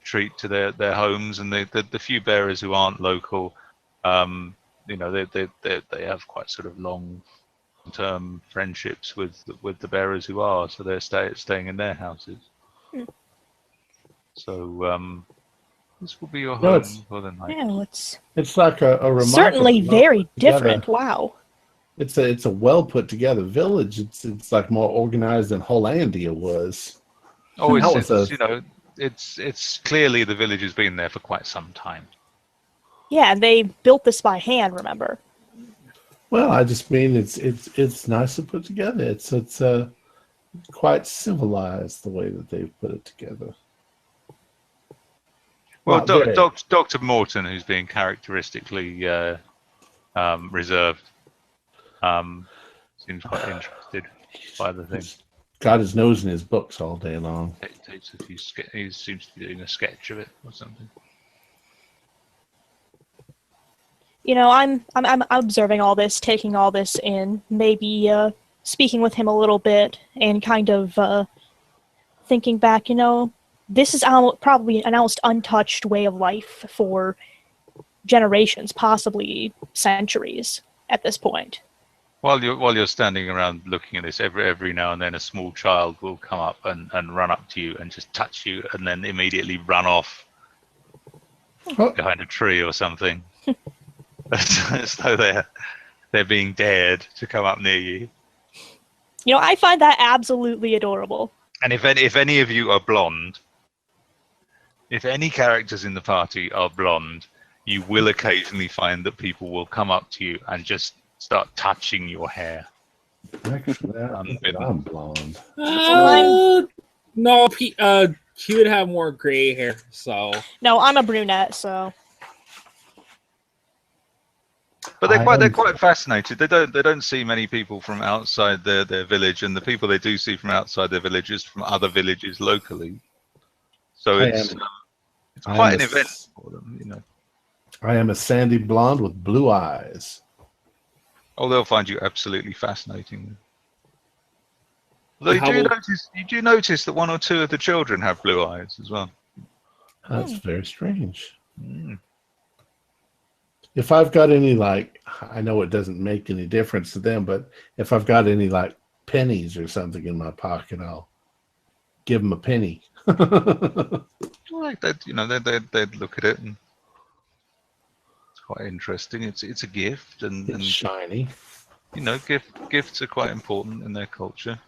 [SPEAKER 2] treat to their homes, and the few bearers who aren't local, you know, they have quite sort of long-term friendships with the bearers who are, so they're staying in their houses.
[SPEAKER 3] Hmm.
[SPEAKER 2] So this will be your
[SPEAKER 1] No,
[SPEAKER 2] home
[SPEAKER 1] it's-
[SPEAKER 2] for the night.
[SPEAKER 3] Yeah, it's
[SPEAKER 1] it's like a remarkable,
[SPEAKER 3] certainly very
[SPEAKER 1] together.
[SPEAKER 3] different. Wow.
[SPEAKER 1] It's a well put together village. It's like more organized than Hollandia was.
[SPEAKER 2] Oh,
[SPEAKER 1] That
[SPEAKER 2] it's
[SPEAKER 1] was
[SPEAKER 2] you know, it's clearly the village has been there for quite some time.
[SPEAKER 3] Yeah, and they built this by hand, remember?
[SPEAKER 1] Well, I just mean it's nicely put together. It's quite civilized the way that they've put it together.
[SPEAKER 2] Well,
[SPEAKER 1] Not very.
[SPEAKER 2] Dr. Morton, who's being characteristically reserved, seems quite interested by the thing.
[SPEAKER 1] Got his nose in his books all day long.
[SPEAKER 2] Takes a few he seems to be doing a sketch of it or something.
[SPEAKER 3] You know, I'm observing all this, taking all this in, maybe speaking with him a little bit, and kind of thinking back. You know, this is probably an almost untouched way of life for generations, possibly centuries at this point.
[SPEAKER 2] While you're standing around looking at this, every now and then a small child will come up and run up to you and just touch you, and then immediately run off
[SPEAKER 1] Oh.
[SPEAKER 2] behind a tree or something, as though they're being dared to come up near you.
[SPEAKER 3] You know, I find that absolutely adorable.
[SPEAKER 2] And if any of you are blonde, if any characters in the party are blonde, you will occasionally find that people will come up to you and just start touching your hair.
[SPEAKER 1] Actually,
[SPEAKER 2] Unbidden.
[SPEAKER 1] I'm blonde.
[SPEAKER 5] No, he would have more gray hair, so
[SPEAKER 3] No, I'm a brunette, so
[SPEAKER 2] But they're quite fascinated. They don't see many people from outside their village, and the people they do see from outside their villages from other villages locally. So it's quite an event for them, you know.
[SPEAKER 1] I am a sandy blonde with blue eyes.
[SPEAKER 2] Oh, they'll find you absolutely fascinating. Although you do notice that one or two of the children have blue eyes as well.
[SPEAKER 1] That's very strange.
[SPEAKER 2] Mm.
[SPEAKER 1] If I've got any, like, I know it doesn't make any difference to them, but if I've got any, like, pennies or something in my pocket, I'll give them a penny.
[SPEAKER 2] Like that, you know, they'd look at it, and it's quite interesting. It's a gift, and
[SPEAKER 1] It's shiny.
[SPEAKER 2] you know, gifts are quite important in their culture.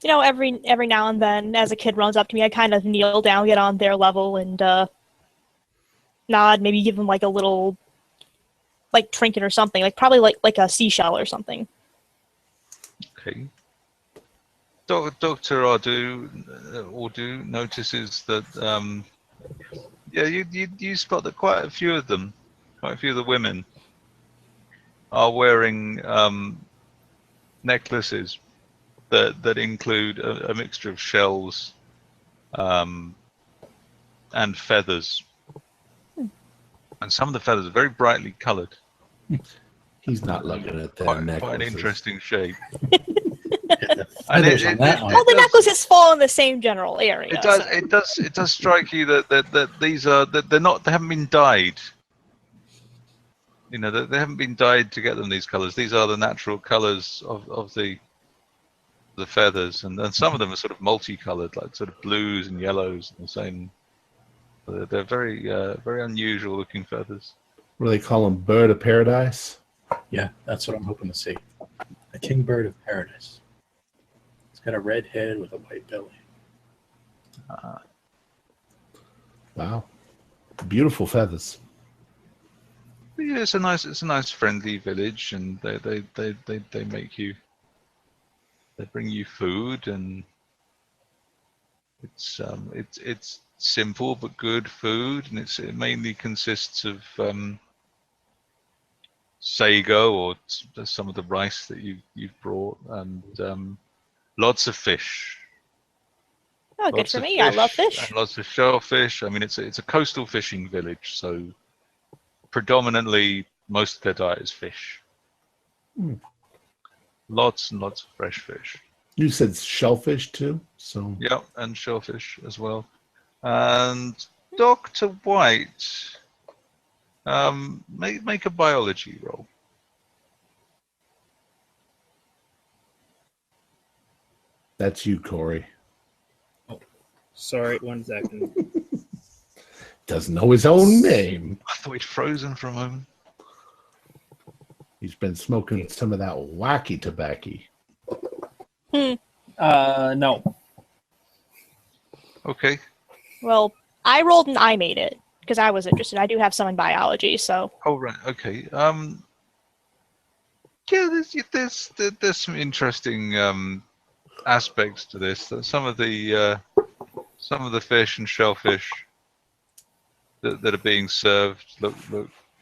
[SPEAKER 3] you know, every now and then, as a kid runs up to me, I kind of kneel down, get on their level, and nod, maybe give them like a little, like, trinket or something, like probably like a seashell or something.
[SPEAKER 2] Okay. Dr. Ordu notices that yeah, you spot that quite a few of them, quite a few of the women are wearing necklaces that include a mixture of shells and feathers. And some of the feathers are very brightly coloured.
[SPEAKER 1] He's not looking at that
[SPEAKER 2] Quite an
[SPEAKER 1] necklaces.
[SPEAKER 2] interesting shape.
[SPEAKER 6] And on that one.
[SPEAKER 3] Well, the necklaces fall in the same general area.
[SPEAKER 2] It does.
[SPEAKER 3] so-
[SPEAKER 2] It does strike you that these are they're not. They haven't been dyed. You know, they haven't been dyed to get them these colours. These are the natural colours of the feathers, and some of them are sort of multicoloured, like sort of blues and yellows and the same. They're very very unusual looking feathers.
[SPEAKER 1] What do they call him? Bird of paradise?
[SPEAKER 6] Yeah, that's what I'm hoping to see. A kingbird of paradise. It's got a red head with a white belly.
[SPEAKER 1] Wow. Beautiful feathers.
[SPEAKER 2] Yeah, it's a nice friendly village, and they make you. They bring you food, and it's simple but good food, and it mainly consists of sago or some of the rice that you've brought, and lots of fish.
[SPEAKER 3] Oh, good
[SPEAKER 2] Lots
[SPEAKER 3] for
[SPEAKER 2] of
[SPEAKER 3] me. I love
[SPEAKER 2] fish
[SPEAKER 3] fish.
[SPEAKER 2] and lots of shellfish. I mean, it's a coastal fishing village, so predominantly most of their diet is fish. Lots and lots of fresh fish.
[SPEAKER 1] You said shellfish too, so
[SPEAKER 2] Yeah, and shellfish as well. And Dr. White, make a biology roll.
[SPEAKER 1] that's you, Corey.
[SPEAKER 5] Sorry, 1 second.
[SPEAKER 1] Doesn't know his own name.
[SPEAKER 2] I thought he'd frozen for a moment.
[SPEAKER 1] He's been smoking some of that wacky tobacco.
[SPEAKER 5] No.
[SPEAKER 2] Okay.
[SPEAKER 3] Well, I rolled and I made it because I was interested. I do have some in biology, so.
[SPEAKER 2] Oh right. Okay. Yeah, there's some interesting aspects to this. Some of the fish and shellfish that are being served look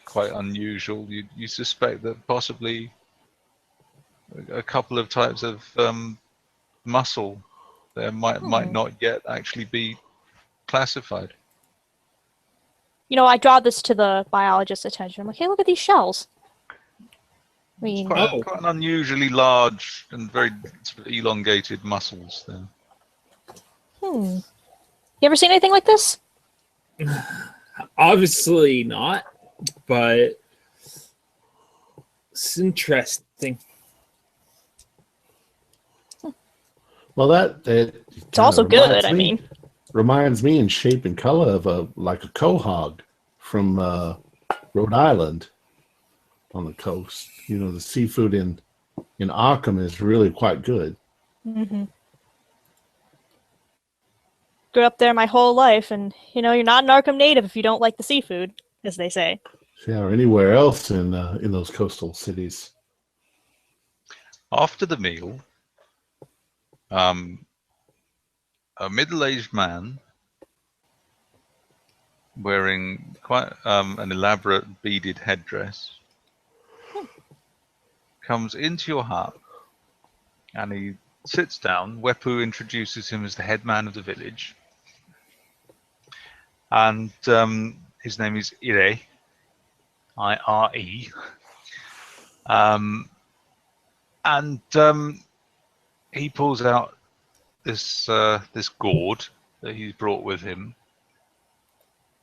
[SPEAKER 2] quite unusual. You suspect that possibly a couple of types of mussel there might not yet actually be classified.
[SPEAKER 3] You know, I draw this to the biologist's attention. I'm like, hey, look at these shells. I mean,
[SPEAKER 2] Quite an unusually large and very sort of elongated mussels there.
[SPEAKER 3] you ever seen anything like this?
[SPEAKER 5] Obviously not, but it's interesting.
[SPEAKER 1] Well,
[SPEAKER 3] It's also good. I mean,
[SPEAKER 1] reminds me in shape and color of like a quahog from Rhode Island on the coast. You know, the seafood in Arkham is really quite good.
[SPEAKER 3] Grew up there my whole life, and you know, you're not an Arkham native if you don't like the seafood, as they say.
[SPEAKER 1] Yeah, or anywhere else in those coastal cities.
[SPEAKER 2] After the meal, a middle-aged man wearing quite an elaborate beaded headdress comes into your hut, and he sits down. Wepu introduces him as the head man of the village, and his name is Ire, I-R-E, and he pulls out this gourd that he's brought with him,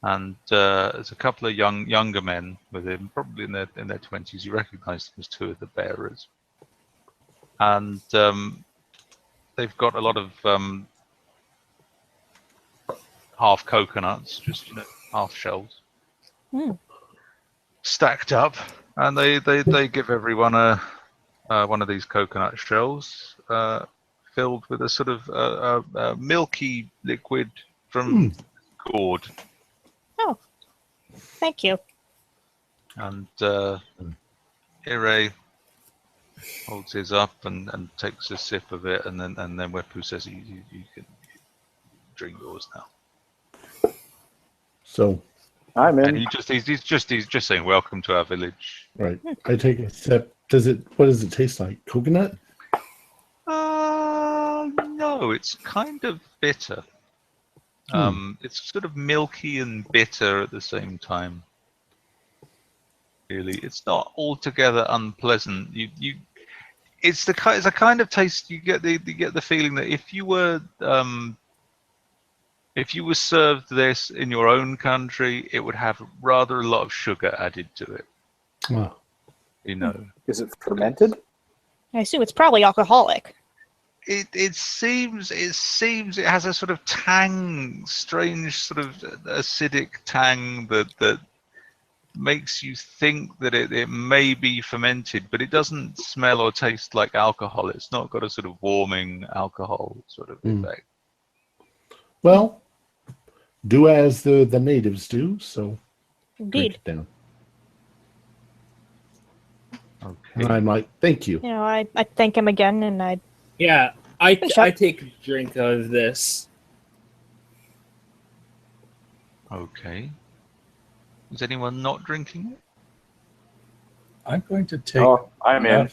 [SPEAKER 2] and there's a couple of younger men with him, probably in their 20s. You recognise them as two of the bearers, and they've got a lot of half coconuts, just half shells, stacked up, and they give everyone one of these coconut shells filled with a sort of a milky liquid from gourd.
[SPEAKER 3] Oh, thank you.
[SPEAKER 2] And Ire holds his up and takes a sip of it, and then Wepu says, you can drink yours now.
[SPEAKER 1] So
[SPEAKER 4] I'm in.
[SPEAKER 2] And he's just saying welcome to our village.
[SPEAKER 1] right, I take a sip. What does it taste like? Coconut?
[SPEAKER 2] No, it's kind of bitter. It's sort of milky and bitter at the same time. Really, it's not altogether unpleasant. It's a kind of taste you get the feeling that if you were served this in your own country, it would have rather a lot of sugar added to it.
[SPEAKER 1] Wow.
[SPEAKER 2] You know.
[SPEAKER 4] Is it fermented?
[SPEAKER 3] I assume it's probably alcoholic.
[SPEAKER 2] It seems it has a sort of tang, strange sort of acidic tang that makes you think that it may be fermented, but it doesn't smell or taste like alcohol. It's not got a sort of warming alcohol sort of effect.
[SPEAKER 1] Well, do as the natives do, so drink
[SPEAKER 3] Indeed.
[SPEAKER 1] it down.
[SPEAKER 2] Okay.
[SPEAKER 1] And I'm like, thank you.
[SPEAKER 3] You know, I thank him again, and I
[SPEAKER 5] I
[SPEAKER 3] Finish up.
[SPEAKER 5] take a drink of this.
[SPEAKER 2] Okay. Is anyone not drinking it?
[SPEAKER 6] I'm going to take
[SPEAKER 4] Oh, I'm in.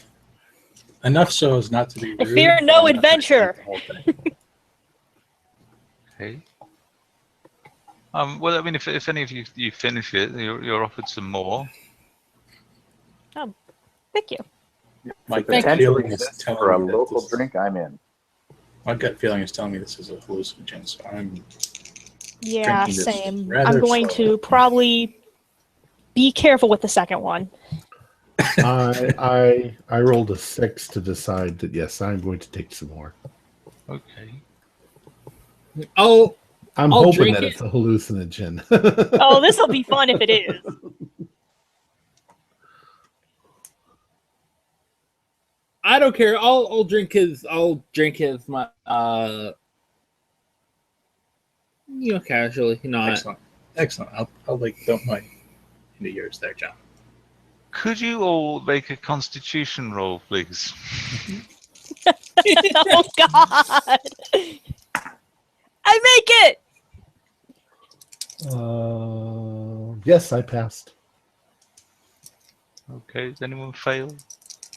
[SPEAKER 6] enough so as not to be rude.
[SPEAKER 3] I fear no
[SPEAKER 6] but I'm not gonna
[SPEAKER 3] adventure.
[SPEAKER 6] drink the whole thing.
[SPEAKER 2] Okay. Well, I mean, if any of you finish it, you're offered some more.
[SPEAKER 3] Thank you.
[SPEAKER 6] My
[SPEAKER 4] The
[SPEAKER 6] gut
[SPEAKER 4] potential
[SPEAKER 6] feeling is
[SPEAKER 4] exists
[SPEAKER 6] telling
[SPEAKER 4] for a
[SPEAKER 6] me that
[SPEAKER 4] local
[SPEAKER 6] this-
[SPEAKER 4] drink, I'm in.
[SPEAKER 6] My gut feeling is telling me this is a hallucinogen, so I'm
[SPEAKER 3] Yeah,
[SPEAKER 6] Drinking this
[SPEAKER 3] same.
[SPEAKER 6] rather
[SPEAKER 3] I'm going
[SPEAKER 6] slowly.
[SPEAKER 3] to probably be careful with the second one.
[SPEAKER 1] I rolled a 6 to decide that yes, I'm going to take some more.
[SPEAKER 2] Okay.
[SPEAKER 5] I'll
[SPEAKER 1] I'm
[SPEAKER 5] I'll
[SPEAKER 1] hoping
[SPEAKER 5] drink
[SPEAKER 1] that
[SPEAKER 5] it.
[SPEAKER 1] it's a hallucinogen.
[SPEAKER 3] Oh, this will be fun if it is.
[SPEAKER 5] I don't care. I'll drink his my casually, not.
[SPEAKER 6] excellent. I'll like dump my into yours there, John.
[SPEAKER 2] Could you all make a Constitution roll, please?
[SPEAKER 3] Oh God! I make it.
[SPEAKER 1] Yes, I passed.
[SPEAKER 2] Okay. Does anyone fail?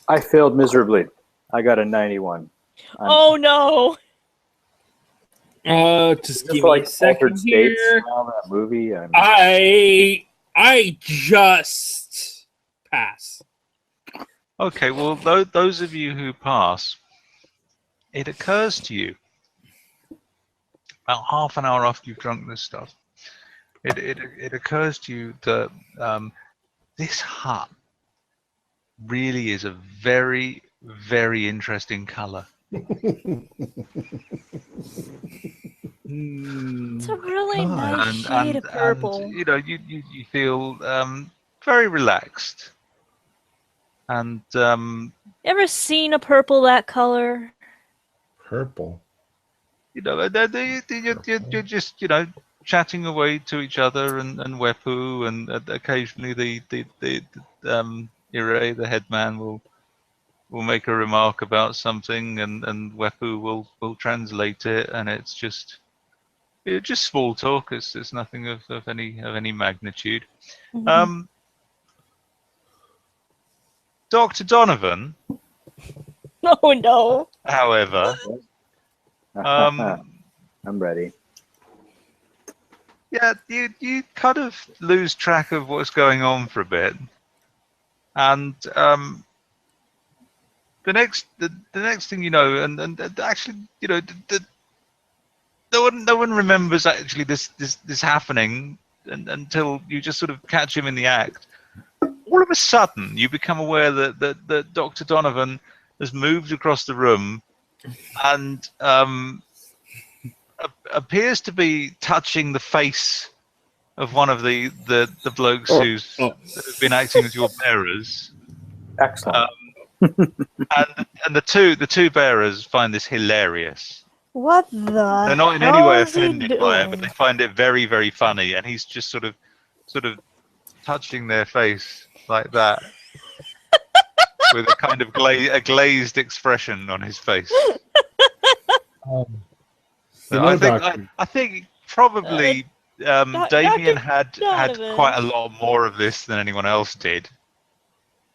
[SPEAKER 4] I failed miserably. I got a 91.
[SPEAKER 3] Oh no!
[SPEAKER 5] Just
[SPEAKER 4] Is
[SPEAKER 5] give
[SPEAKER 4] this
[SPEAKER 5] me
[SPEAKER 4] like
[SPEAKER 5] a second
[SPEAKER 4] Altered States
[SPEAKER 5] here.
[SPEAKER 4] now, that movie?
[SPEAKER 5] I just pass.
[SPEAKER 2] Okay. Well, those of you who pass, it occurs to you about half an hour after you've drunk this stuff. It occurs to you that this hut really is a very, very interesting color.
[SPEAKER 3] It's a really
[SPEAKER 1] God.
[SPEAKER 3] nice shade of purple.
[SPEAKER 2] And you feel very relaxed. And
[SPEAKER 3] Ever seen a purple that color?
[SPEAKER 1] Purple.
[SPEAKER 2] you're just chatting away to each other, and Wepu, and occasionally the Ire, the headman, will make a remark about something, and Wepu will translate it, and it's just small talk. It's nothing of any magnitude.
[SPEAKER 3] Mhm.
[SPEAKER 2] Dr. Donovan,
[SPEAKER 3] Oh no!
[SPEAKER 2] however,
[SPEAKER 4] I'm ready.
[SPEAKER 2] yeah, you kind of lose track of what's going on for a bit, and the next thing you know, and actually, no one remembers actually this happening until you just sort of catch him in the act. All of a sudden, you become aware that Dr. Donovan has moved across the room and appears to be touching the face of one of the blokes who's been acting as your bearers.
[SPEAKER 4] Excellent.
[SPEAKER 2] And the two bearers find this hilarious.
[SPEAKER 3] What the?
[SPEAKER 2] They're not in any way
[SPEAKER 3] hell is he
[SPEAKER 2] offended by it, but
[SPEAKER 3] doing?
[SPEAKER 2] they find it very, very funny. And he's just sort of touching their face like that, with a kind of a glazed expression on his face. I think probably Damien had
[SPEAKER 3] Donovan.
[SPEAKER 2] quite a lot more of this than anyone else did,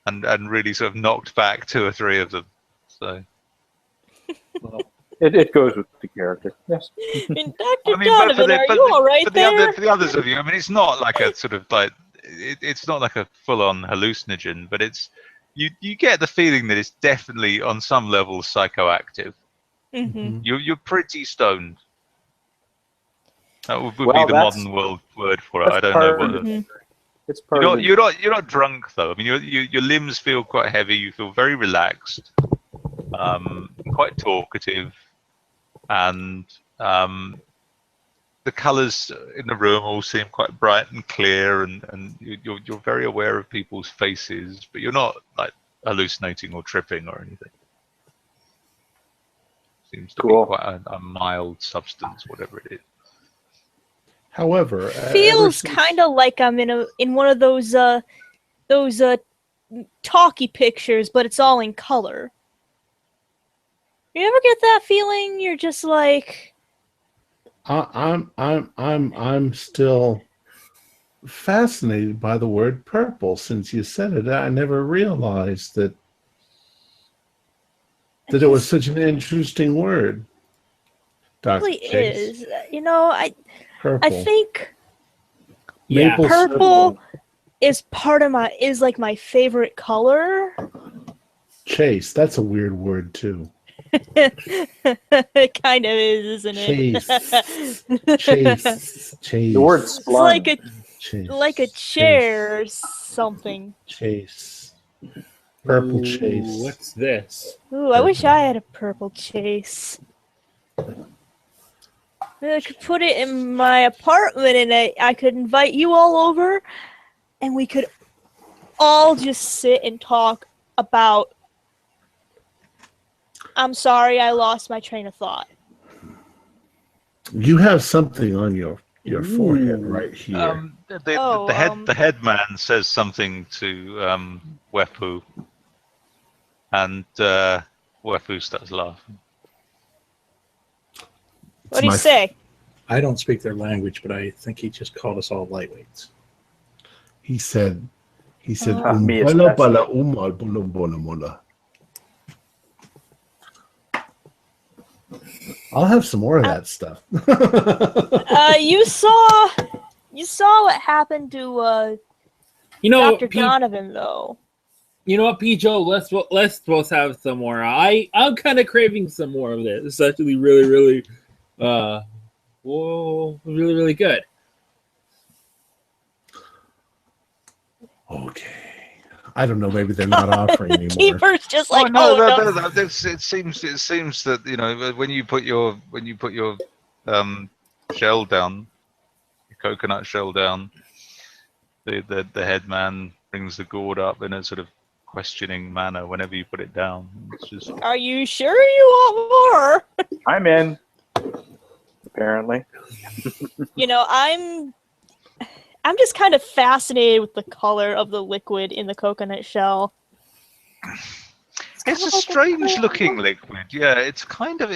[SPEAKER 2] and really sort of knocked back 2 or 3 of them. So.
[SPEAKER 4] It goes with the character. Yes.
[SPEAKER 3] I mean, Dr. Donovan, are you all right there?
[SPEAKER 2] For the others of you, I mean, it's not like a sort of like it's not like a full-on hallucinogen, but it's you get the feeling that it's definitely on some level psychoactive.
[SPEAKER 3] Mm-hmm.
[SPEAKER 2] You're pretty stoned. That would be
[SPEAKER 4] Well,
[SPEAKER 2] the modern world word for it. I don't know what.
[SPEAKER 3] Mhm.
[SPEAKER 4] It's part
[SPEAKER 2] You're not drunk though. I mean, your limbs feel quite heavy. You feel very relaxed, quite talkative, and the colours in the room all seem quite bright and clear, and you're very aware of people's faces, but you're not like hallucinating or tripping or anything. Seems to
[SPEAKER 4] Cool.
[SPEAKER 2] be quite a mild substance, whatever it is.
[SPEAKER 1] However,
[SPEAKER 3] Feels kind of like I'm in one of those talkie pictures, but it's all in color. You ever get that feeling? You're just like,
[SPEAKER 1] I'm still fascinated by the word purple. Since you said it, I never realized that it was such an interesting word.
[SPEAKER 3] it
[SPEAKER 1] Dr.
[SPEAKER 3] really
[SPEAKER 1] Chase.
[SPEAKER 3] is. You know, I
[SPEAKER 1] Purple.
[SPEAKER 3] think
[SPEAKER 5] Yeah.
[SPEAKER 1] Maple
[SPEAKER 3] purple
[SPEAKER 1] syrup.
[SPEAKER 3] is like my favorite color.
[SPEAKER 1] Chase. That's a weird word too.
[SPEAKER 3] It kind of is, isn't it?
[SPEAKER 1] Chase. Chase.
[SPEAKER 4] The word
[SPEAKER 3] It's
[SPEAKER 4] splunk.
[SPEAKER 1] Chase.
[SPEAKER 3] like a chair or something.
[SPEAKER 1] Chase. Purple
[SPEAKER 5] Ooh,
[SPEAKER 1] chase.
[SPEAKER 5] What's this?
[SPEAKER 3] Ooh, I wish I had a purple chase. I could put it in my apartment and I could invite you all over and we could all just sit and talk about... I'm sorry, I lost my train of thought.
[SPEAKER 1] You have something on your forehead right here.
[SPEAKER 2] The headman says something to Wepu, and Wepu starts laughing.
[SPEAKER 3] What do you say?
[SPEAKER 6] I don't speak their language, but I think he just called us all lightweights.
[SPEAKER 1] He said,
[SPEAKER 4] Me
[SPEAKER 1] "Umbala
[SPEAKER 4] especially.
[SPEAKER 1] bala umal bula bona mona." I'll have some more of that stuff.
[SPEAKER 3] You saw what happened to Dr. Donovan, though.
[SPEAKER 5] You know what, P. Joe? Let's both have some more. I'm kind of craving some more of this. It's actually really, really good.
[SPEAKER 1] Okay. I don't know. Maybe they're not offering anymore.
[SPEAKER 3] Keeper's just like,
[SPEAKER 2] no.
[SPEAKER 3] no.
[SPEAKER 2] It seems that when you put your shell down, your coconut shell down, the headman brings the gourd up in a sort of questioning manner whenever you put it down. It's just...
[SPEAKER 3] Are you sure you want more?
[SPEAKER 4] I'm in. Apparently.
[SPEAKER 3] You know, I'm just kind of fascinated with the color of the liquid in the coconut shell.
[SPEAKER 2] It's a strange looking liquid. Yeah, it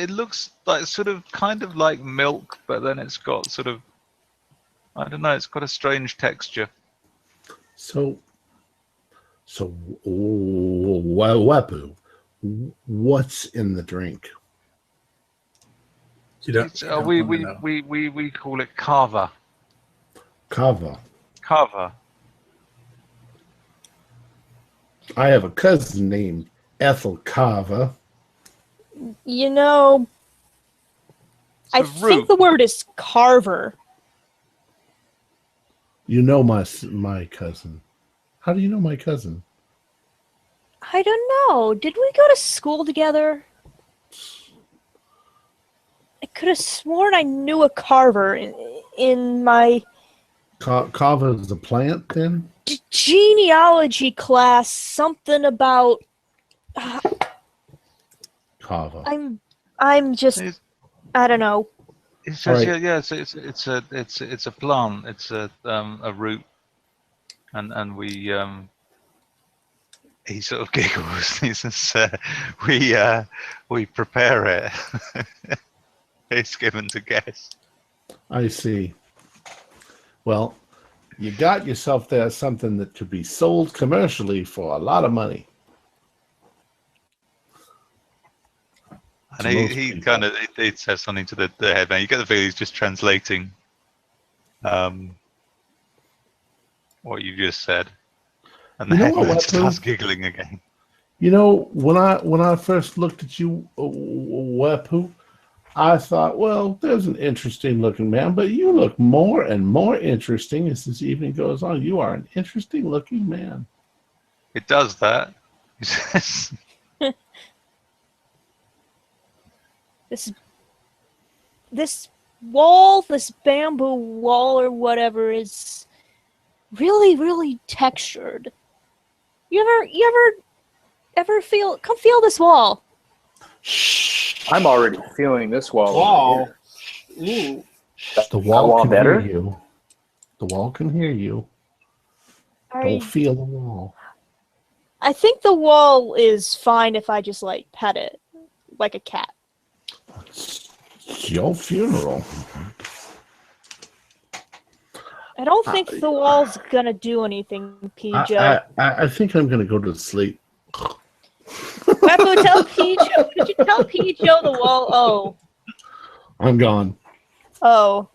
[SPEAKER 2] looks like kind of like milk, but then it's got sort of, I don't know, it's got a strange texture.
[SPEAKER 1] So Wepu, what's in the drink?
[SPEAKER 6] You don't wanna know.
[SPEAKER 2] We call it kava.
[SPEAKER 1] Kava.
[SPEAKER 2] Kava.
[SPEAKER 1] I have a cousin named Ethel Kava.
[SPEAKER 3] You know, I think the word is carver.
[SPEAKER 1] You know my cousin. How do you know my cousin?
[SPEAKER 3] I don't know. Did we go to school together? I could have sworn I knew a carver in my...
[SPEAKER 1] Kava is a plant, then?
[SPEAKER 3] Genealogy class, something about...
[SPEAKER 1] Kava.
[SPEAKER 3] I'm just... I don't know.
[SPEAKER 2] It's just, it's a plant. It's a root, and we he sort of giggles. He says, we prepare it. It's given to guests.
[SPEAKER 1] I see. Well, you got yourself there something that could be sold commercially for a lot of money.
[SPEAKER 2] And he kind of it says something to the headman. You get the feeling he's just translating what you just said, and the headman starts giggling again.
[SPEAKER 1] You know, when I first looked at you, Wepu, I thought, well, there's an interesting looking man, but you look more and more interesting as this evening goes on. You are an interesting looking man.
[SPEAKER 2] It does that. He says.
[SPEAKER 3] wall, this bamboo wall or whatever, is really, really textured. You ever come feel this wall?
[SPEAKER 4] I'm already feeling this wall.
[SPEAKER 5] Wow.
[SPEAKER 4] Here.
[SPEAKER 5] Ooh.
[SPEAKER 1] The wall
[SPEAKER 4] wall
[SPEAKER 1] can
[SPEAKER 4] better?
[SPEAKER 1] hear you. The wall can hear you. Don't feel the wall.
[SPEAKER 3] I think the wall is fine if I just like pet it like a cat.
[SPEAKER 1] It's your funeral.
[SPEAKER 3] I don't think the wall's gonna do anything, PJ.
[SPEAKER 1] I think I'm gonna go to sleep.
[SPEAKER 3] Weppo, tell Pijo. Could you tell Pijo the wall? Oh.
[SPEAKER 1] I'm gone.
[SPEAKER 3] Oh.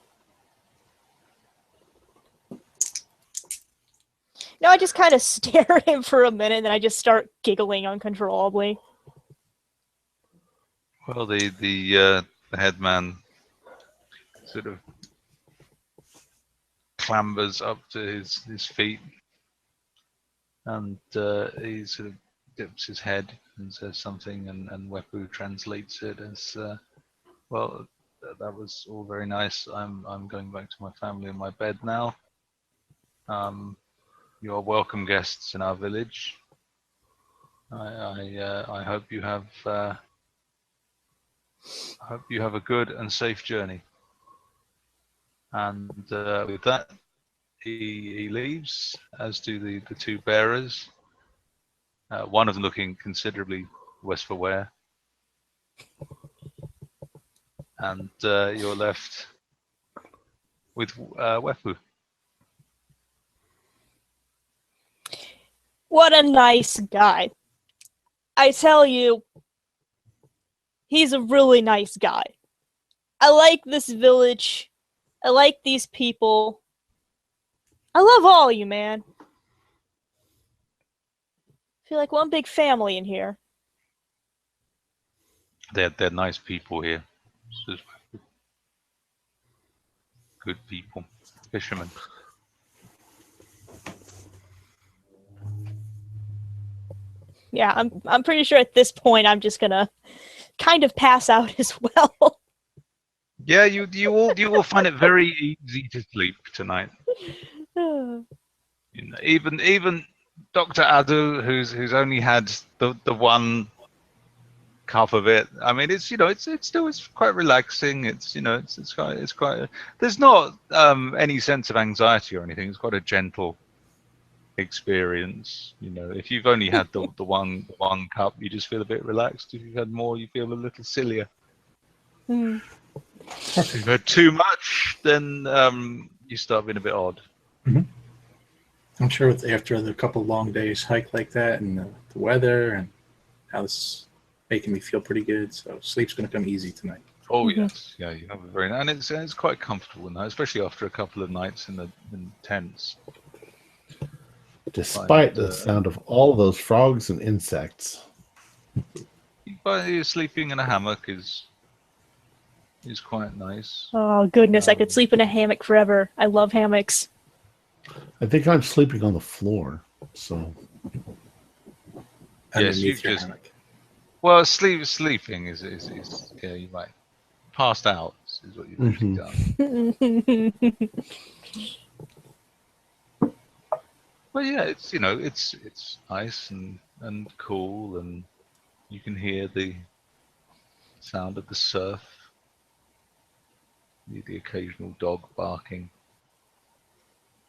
[SPEAKER 3] No, I just kind of stare at him for a minute, and then I just start giggling uncontrollably.
[SPEAKER 2] Well, the headman sort of clambers up to his feet, and he sort of dips his head and says something, and Wepu translates it as, well, that was all very nice. I'm going back to my family in my bed now. You are welcome guests in our village. I hope you have a good and safe journey. And with that, he leaves, as do the two bearers. One of them looking considerably worse for wear. And you're left with Wepu.
[SPEAKER 3] What a nice guy. I tell you, he's a really nice guy. I like this village. I like these people. I love all you, man. I feel like one big family in here.
[SPEAKER 2] They're nice people here. Good people. Fishermen.
[SPEAKER 3] Yeah, I'm pretty sure at this point I'm just gonna kind of pass out as well.
[SPEAKER 2] Yeah, you will find it very easy to sleep tonight. You know, even Dr. Adu, who's only had the one cup of it. I mean, it's still quite relaxing. It's quite. There's not any sense of anxiety or anything. It's quite a gentle experience. You know, if you've only had the one cup, you just feel a bit relaxed. If you've had more, you feel a little sillier. If you've had too much, then you start being a bit odd.
[SPEAKER 6] Mm-hmm. I'm sure after the couple long days hike like that, and the weather, and how it's making me feel pretty good, so sleep's going to come easy tonight.
[SPEAKER 2] Oh yes, yeah, you have a very nice, and it's quite comfortable now, especially after a couple of nights in the tents.
[SPEAKER 1] Despite the sound of all those frogs and insects.
[SPEAKER 2] But sleeping in a hammock is quite nice.
[SPEAKER 3] Oh goodness, I could sleep in a hammock forever. I love hammocks.
[SPEAKER 1] I think I'm sleeping on the floor, so.
[SPEAKER 2] Yes, you just. Well, sleeping is yeah, you might passed out is what you've actually done. Well, yeah, it's nice and cool, and you can hear the sound of the surf, the occasional dog barking,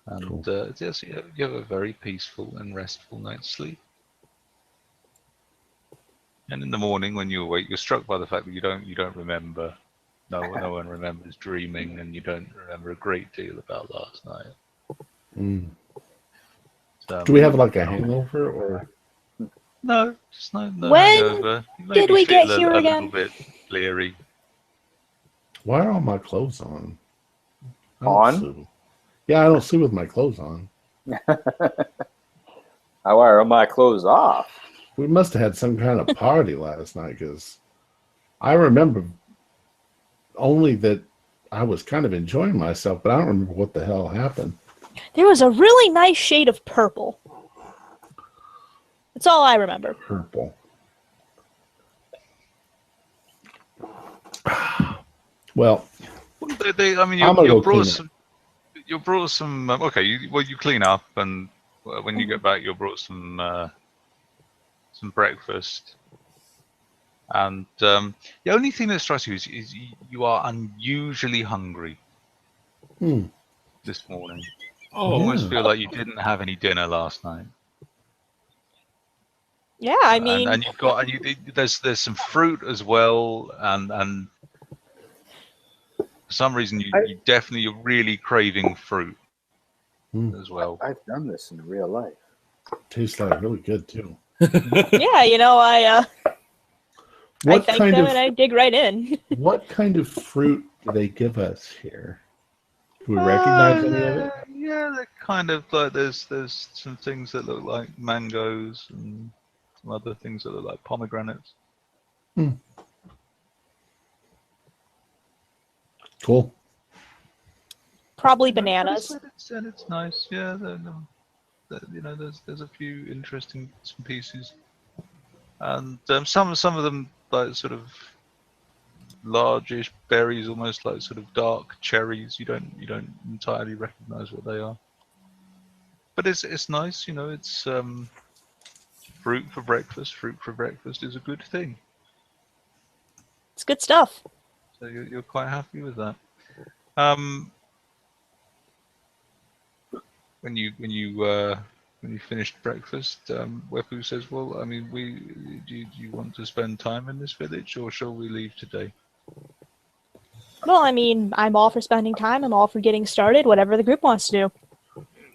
[SPEAKER 2] and
[SPEAKER 1] cool.
[SPEAKER 2] Yes, you have a very peaceful and restful night's sleep. And in the morning, when you awake, you're struck by the fact that you don't remember. No one remembers dreaming, and you don't remember a great deal about last night.
[SPEAKER 1] Mm. Do we have like a hangover, or?
[SPEAKER 2] No, just no
[SPEAKER 3] When
[SPEAKER 2] hangover.
[SPEAKER 3] did we get here again?
[SPEAKER 2] A little bit bleary.
[SPEAKER 1] Why are all my clothes on?
[SPEAKER 4] On?
[SPEAKER 1] Yeah, I don't sleep with my clothes on.
[SPEAKER 4] Why are my clothes off?
[SPEAKER 1] We must have had some kind of party last night, because I remember only that I was kind of enjoying myself, but I don't remember what the hell happened.
[SPEAKER 3] There was a really nice shade of purple. That's all I remember.
[SPEAKER 1] Purple. Well,
[SPEAKER 2] Well, I mean,
[SPEAKER 1] I'm gonna
[SPEAKER 2] you
[SPEAKER 1] go
[SPEAKER 2] brought
[SPEAKER 1] clean
[SPEAKER 2] some. You brought some. Okay, you clean up, and when you get back, you brought some breakfast. And the only thing that strikes you is you are unusually hungry
[SPEAKER 1] Hmm.
[SPEAKER 2] this morning.
[SPEAKER 5] Oh,
[SPEAKER 2] You almost
[SPEAKER 1] Yeah.
[SPEAKER 2] feel like you didn't have any dinner last night.
[SPEAKER 3] Yeah, I mean,
[SPEAKER 2] and you've got there's some fruit as well, and for some reason you're really craving fruit as well.
[SPEAKER 4] I've done this in real life.
[SPEAKER 1] Tastes like really good too.
[SPEAKER 3] yeah, I
[SPEAKER 1] What
[SPEAKER 3] thank
[SPEAKER 1] kind
[SPEAKER 3] them
[SPEAKER 1] of
[SPEAKER 3] and I dig right in.
[SPEAKER 1] what kind of fruit do they give us here? Do we recognize any of it?
[SPEAKER 2] Yeah, they're kind of like there's some things that look like mangoes and some other things that look like pomegranates.
[SPEAKER 1] Cool.
[SPEAKER 3] Probably
[SPEAKER 2] But
[SPEAKER 3] bananas.
[SPEAKER 2] it's nice. Yeah, there's a few interesting bits and pieces, and some of them like sort of largish berries, almost like sort of dark cherries. You don't entirely recognize what they are, but it's nice. It's fruit for breakfast. Fruit for breakfast is a good thing.
[SPEAKER 3] It's good stuff.
[SPEAKER 2] So you're quite happy with that. When you finished breakfast, Wepu says, "Well, I mean, do you want to spend time in this village, or shall we leave today?"
[SPEAKER 3] Well, I mean, I'm all for spending time. I'm all for getting started. Whatever the group wants to do.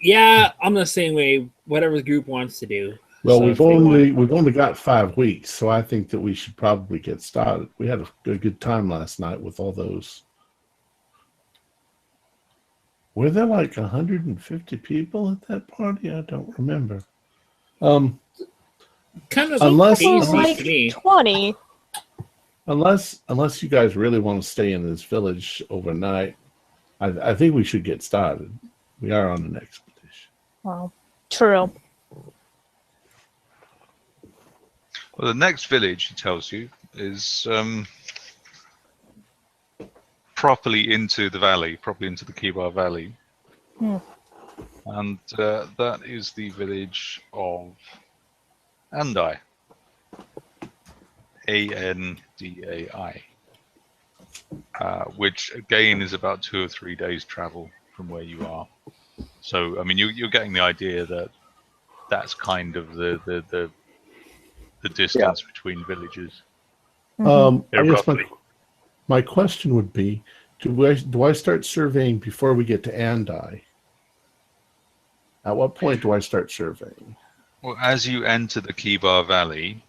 [SPEAKER 5] yeah, I'm the same way. Whatever the group wants to do.
[SPEAKER 1] Well,
[SPEAKER 5] So
[SPEAKER 1] we've
[SPEAKER 5] if they want-
[SPEAKER 1] only got 5 weeks, so I think that we should probably get started. We had a good time last night with all those. Were there like 150 people at that party? I don't remember.
[SPEAKER 5] kind of
[SPEAKER 1] Unless-
[SPEAKER 5] easy
[SPEAKER 3] Like
[SPEAKER 5] to me.
[SPEAKER 3] 20.
[SPEAKER 1] Unless you guys really want to stay in this village overnight, I think we should get started. We are on an expedition.
[SPEAKER 3] Well, true.
[SPEAKER 2] Well, the next village, he tells you, is properly into the valley, properly into the Kibar Valley. And that is the village of Andai. Andai. Which, again, is about 2 or 3 days' travel from where you are. So, I mean, you're getting the idea that that's kind of the distance between villages.
[SPEAKER 1] I guess
[SPEAKER 2] roughly.
[SPEAKER 1] my question would be, do I start surveying before we get to Andai? At what point do I start surveying?
[SPEAKER 2] Well, as you enter the Kibar Valley,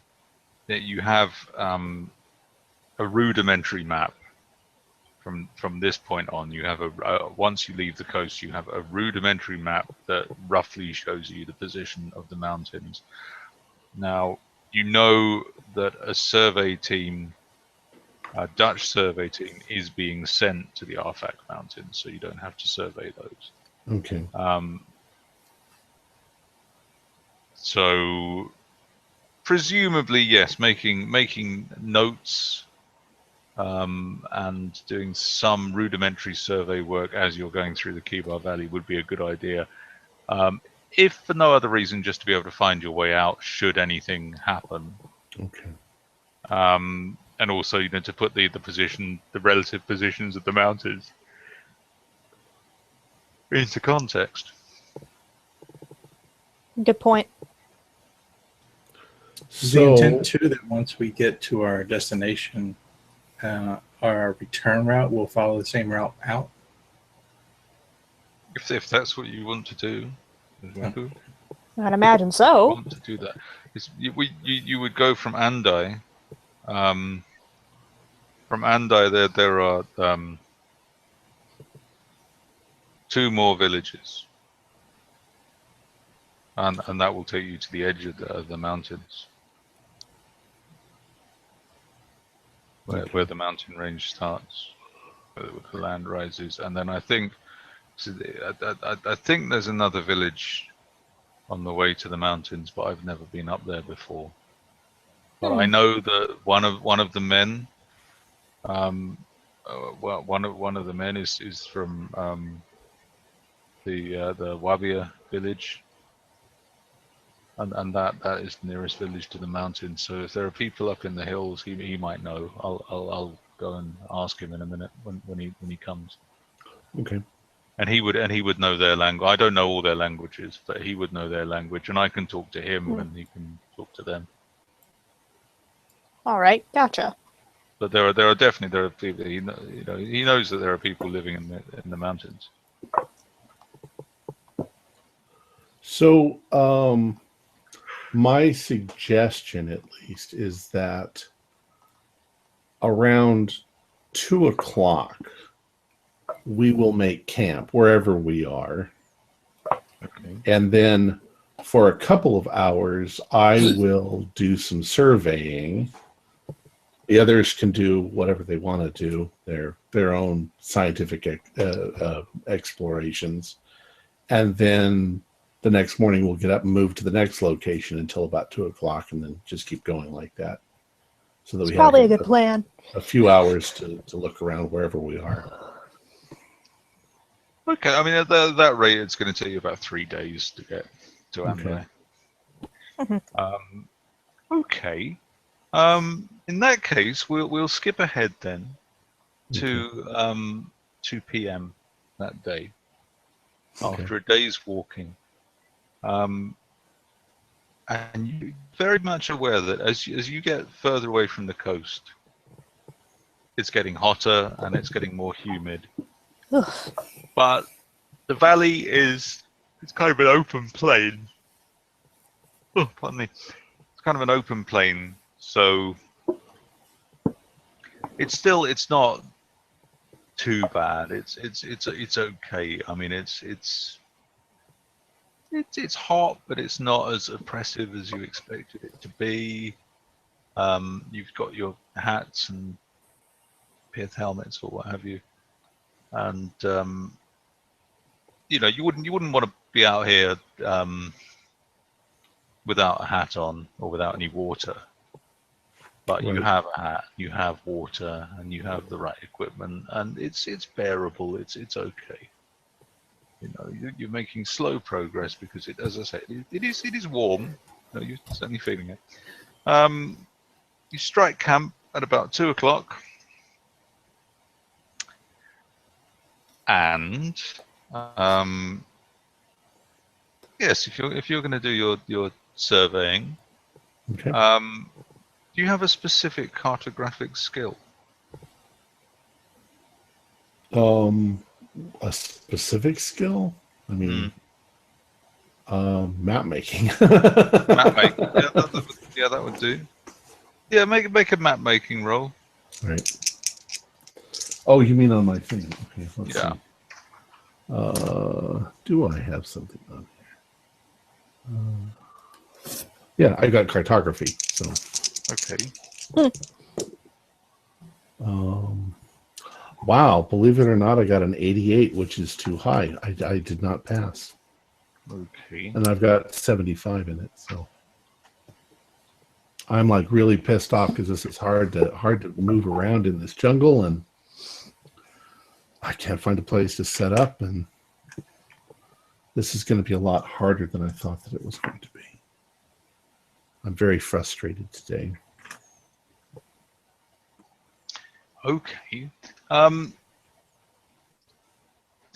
[SPEAKER 2] that you have a rudimentary map. From this point on, you have once you leave the coast, you have a rudimentary map that roughly shows you the position of the mountains. Now, you know that a survey team, a Dutch survey team, is being sent to the Arfak Mountains, so you don't have to survey those.
[SPEAKER 1] Okay.
[SPEAKER 2] So, presumably, yes, making notes and doing some rudimentary survey work as you're going through the Kibar Valley would be a good idea. If for no other reason, just to be able to find your way out should anything happen.
[SPEAKER 1] Okay.
[SPEAKER 2] And also, to put the relative positions of the mountains into context.
[SPEAKER 3] Good point.
[SPEAKER 6] Is the intent too that once we get to our destination, our return route will follow the same route out?
[SPEAKER 2] If that's what you want to do,
[SPEAKER 3] I'd imagine so.
[SPEAKER 2] want to do that. You would go from Andai. From Andai, there are 2 more villages, and that will take you to the edge of the mountains, where the mountain range starts, where the land rises, and then I think there's another village on the way to the mountains, but I've never been up there before. But I know that one of the men well, one of the men is from the Wabia village, and that is the nearest village to the mountain. So if there are people up in the hills, he might know. I'll go and ask him in a minute when he comes.
[SPEAKER 1] Okay.
[SPEAKER 2] And he would know their language. I don't know all their languages, but he would know their language, and I can talk to him, and he can talk to them.
[SPEAKER 3] All right, gotcha.
[SPEAKER 2] But there are people. He knows that there are people living in the mountains.
[SPEAKER 1] So, my suggestion, at least, is that around 2:00 we will make camp wherever we are.
[SPEAKER 2] Okay.
[SPEAKER 1] And then for a couple of hours, I will do some surveying. The others can do whatever they want to do, their own scientific explorations. And then the next morning we'll get up and move to the next location until about 2:00 and then just keep going like that. So that
[SPEAKER 3] It's
[SPEAKER 1] we
[SPEAKER 3] probably a
[SPEAKER 1] have
[SPEAKER 3] good plan.
[SPEAKER 1] a few hours to look around wherever we are.
[SPEAKER 2] Okay, I mean at that rate, it's going to take you about 3 days to get to Amber.
[SPEAKER 3] Okay.
[SPEAKER 2] Okay. In that case, we'll skip ahead then to 2 p.m. that day after a day's walking. And you're very much aware that as you get further away from the coast, it's getting hotter and it's getting more humid.
[SPEAKER 3] Ugh.
[SPEAKER 2] But the valley it's kind of an open plain. Oh, pardon me. It's kind of an open plain, so it's not too bad. It's okay. I mean, it's hot, but it's not as oppressive as you expected it to be. You've got your hats and pith helmets or what have you, and you wouldn't want to be out here without a hat on or without any water. But you have a hat, you have water, and you have the right equipment, and it's bearable. It's okay. You're making slow progress because as I say, it is warm. You're certainly feeling it. You strike camp at about 2:00, and yes, if you're going to do your surveying,
[SPEAKER 1] Okay.
[SPEAKER 2] do you have a specific cartographic skill?
[SPEAKER 1] A specific skill? I mean, map making.
[SPEAKER 2] Map making. Yeah, that would do. Yeah, make a map making roll.
[SPEAKER 1] Right. Oh, you mean on my thing? Okay. Let's
[SPEAKER 2] Yeah.
[SPEAKER 1] see. Do I have something on here? Yeah, I got cartography. So.
[SPEAKER 2] Okay.
[SPEAKER 1] Wow, believe it or not, I got an 88, which is too high. I did not pass.
[SPEAKER 2] Okay.
[SPEAKER 1] And I've got 75 in it, so I'm like really pissed off because this is hard to move around in this jungle, and I can't find a place to set up, and this is going to be a lot harder than I thought that it was going to be. I'm very frustrated today.
[SPEAKER 2] Okay. Does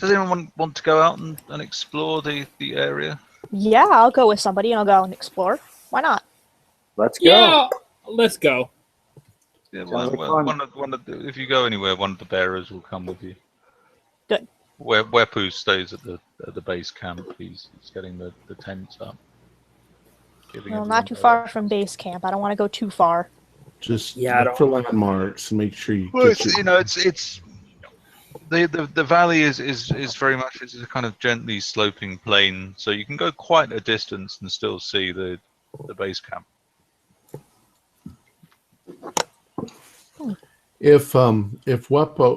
[SPEAKER 2] anyone want to go out and explore the area?
[SPEAKER 3] Yeah, I'll go with somebody and I'll go and explore. Why not?
[SPEAKER 4] Let's go.
[SPEAKER 5] Yeah, let's go.
[SPEAKER 2] Yeah,
[SPEAKER 4] Sounds like
[SPEAKER 2] one of the, if you go anywhere, one of the bearers will come with you.
[SPEAKER 3] Good.
[SPEAKER 2] Wepu stays at the base camp. He's getting the tents up.
[SPEAKER 3] Well, not too far from base camp. I don't want to go too far.
[SPEAKER 1] Just
[SPEAKER 5] Yeah,
[SPEAKER 1] look for landmarks and make sure you
[SPEAKER 2] Well,
[SPEAKER 1] get
[SPEAKER 2] it's the valley is very much it's a kind of gently sloping plain, so you can go quite a distance and still see the base camp.
[SPEAKER 1] If Wepo,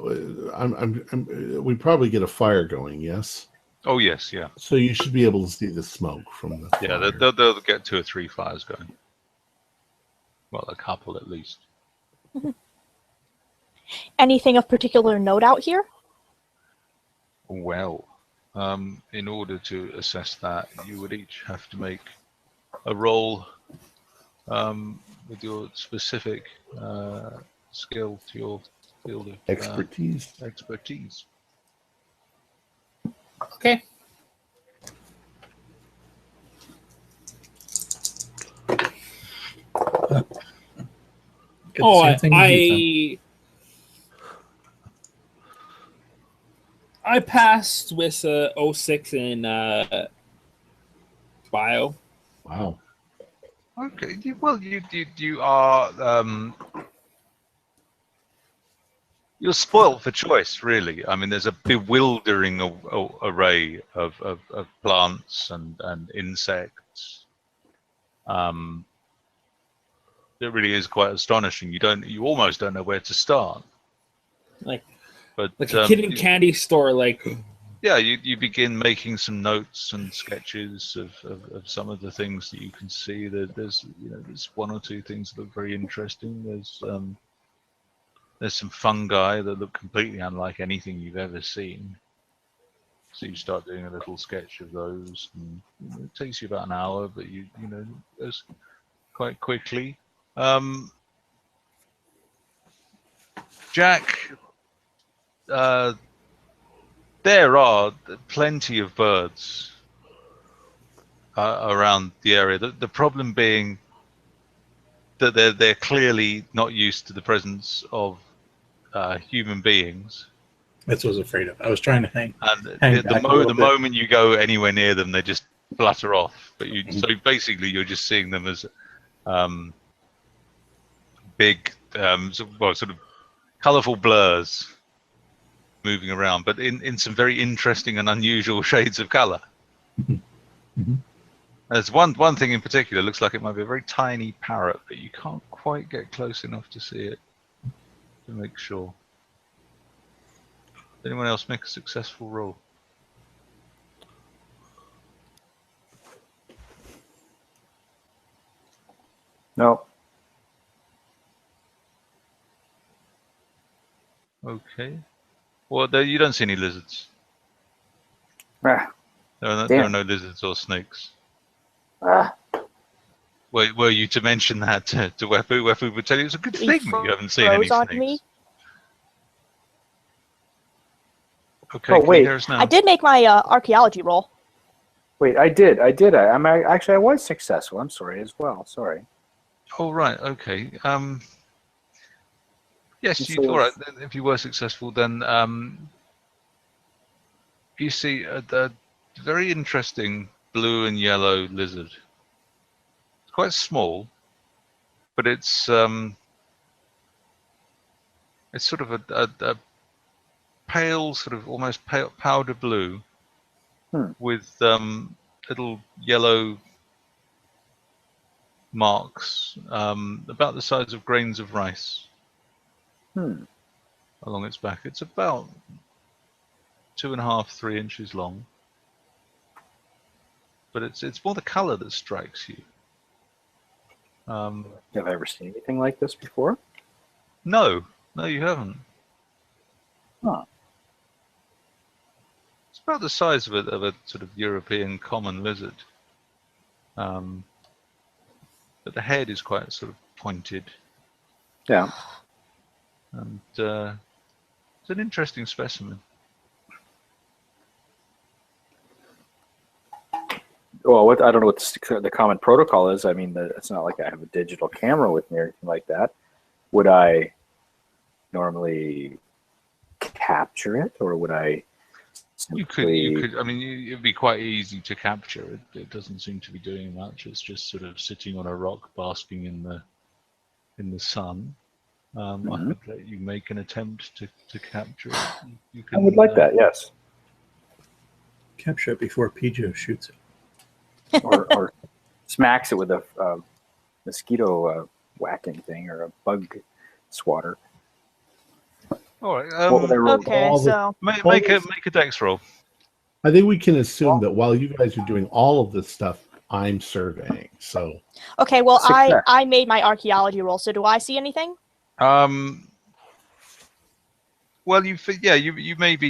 [SPEAKER 1] we probably get a fire going, yes.
[SPEAKER 2] Oh yes, yeah,
[SPEAKER 1] So you should be able to see the smoke from the
[SPEAKER 2] yeah.
[SPEAKER 1] fire.
[SPEAKER 2] They'll get 2 or 3 fires going. Well, a couple at least.
[SPEAKER 3] Anything of particular note out here?
[SPEAKER 2] Well, in order to assess that, you would each have to make a roll with your specific skill to your field of expertise.
[SPEAKER 5] Okay.
[SPEAKER 6] Oh,
[SPEAKER 5] I passed with 06 in bio.
[SPEAKER 1] Wow.
[SPEAKER 2] Okay. Well, you are you're spoilt for choice, really. I mean, there's a bewildering array of plants and insects. It really is quite astonishing. You almost don't know where to start.
[SPEAKER 5] Like
[SPEAKER 2] But
[SPEAKER 5] a kid in candy store, like.
[SPEAKER 2] Yeah, you begin making some notes and sketches of some of the things that you can see. There's one or two things that look very interesting. There's some fungi that look completely unlike anything you've ever seen. So you start doing a little sketch of those, and it takes you about an hour, but you know it goes quite quickly. Jack, there are plenty of birds around the area. The problem being that they're clearly not used to the presence of human beings.
[SPEAKER 6] That's what I was afraid of. I was trying to hang
[SPEAKER 2] The moment you go anywhere near them, they just flutter off. But so basically, you're just seeing them as big, sort of colourful blurs moving around, but in some very interesting and unusual shades of colour.
[SPEAKER 6] Mm-hmm.
[SPEAKER 2] There's one thing in particular. Looks like it might be a very tiny parrot, but you can't quite get close enough to see it to make sure. Did anyone else make a successful roll?
[SPEAKER 4] No.
[SPEAKER 2] Okay. Well, you don't see any lizards.
[SPEAKER 4] Ah,
[SPEAKER 2] There are no lizards or snakes.
[SPEAKER 4] ah.
[SPEAKER 2] Were you to mention that to Wefu? Wefu would tell you it's a good thing that you haven't seen any
[SPEAKER 3] Froze on
[SPEAKER 2] snakes.
[SPEAKER 3] me.
[SPEAKER 2] Okay,
[SPEAKER 4] Oh,
[SPEAKER 2] can
[SPEAKER 4] wait.
[SPEAKER 2] you hear us now?
[SPEAKER 3] I did make my archaeology roll.
[SPEAKER 4] Wait, I did. I was successful. I'm sorry as well. Sorry.
[SPEAKER 2] Oh, right. Okay. Yes,
[SPEAKER 4] So-
[SPEAKER 2] all right. Then if you were successful, then you see a very interesting blue and yellow lizard. It's quite small, but it's sort of a pale, sort of almost pale powder blue, with little yellow marks about the size of grains of rice along its back. It's about 2.5, 3 inches long, but it's more the color that strikes you.
[SPEAKER 4] Have I ever seen anything like this before?
[SPEAKER 2] No, you haven't.
[SPEAKER 4] Huh.
[SPEAKER 2] It's about the size of a sort of European common lizard, but the head is quite sort of pointed.
[SPEAKER 4] Yeah.
[SPEAKER 2] And it's an interesting specimen.
[SPEAKER 4] Well, I don't know what the common protocol is. I mean, it's not like I have a digital camera with me or anything like that. Would I normally capture it, or would I simply...
[SPEAKER 2] You could. I mean, it'd be quite easy to capture it. It doesn't seem to be doing much. It's just sort of sitting on a rock, basking in the sun. I could let you make an attempt to capture it. You can,
[SPEAKER 4] I would like that. Yes.
[SPEAKER 6] Capture it before Pijo shoots it.
[SPEAKER 4] or smacks it with a mosquito whacking thing or a bug swatter.
[SPEAKER 2] All right.
[SPEAKER 4] What would I roll?
[SPEAKER 3] Okay, so
[SPEAKER 2] Make a dex roll.
[SPEAKER 1] I think we can assume that while you guys are doing all of this stuff, I'm surveying. So
[SPEAKER 3] okay, well
[SPEAKER 4] Success.
[SPEAKER 3] I made my archaeology roll. So do I see anything?
[SPEAKER 2] Well, you maybe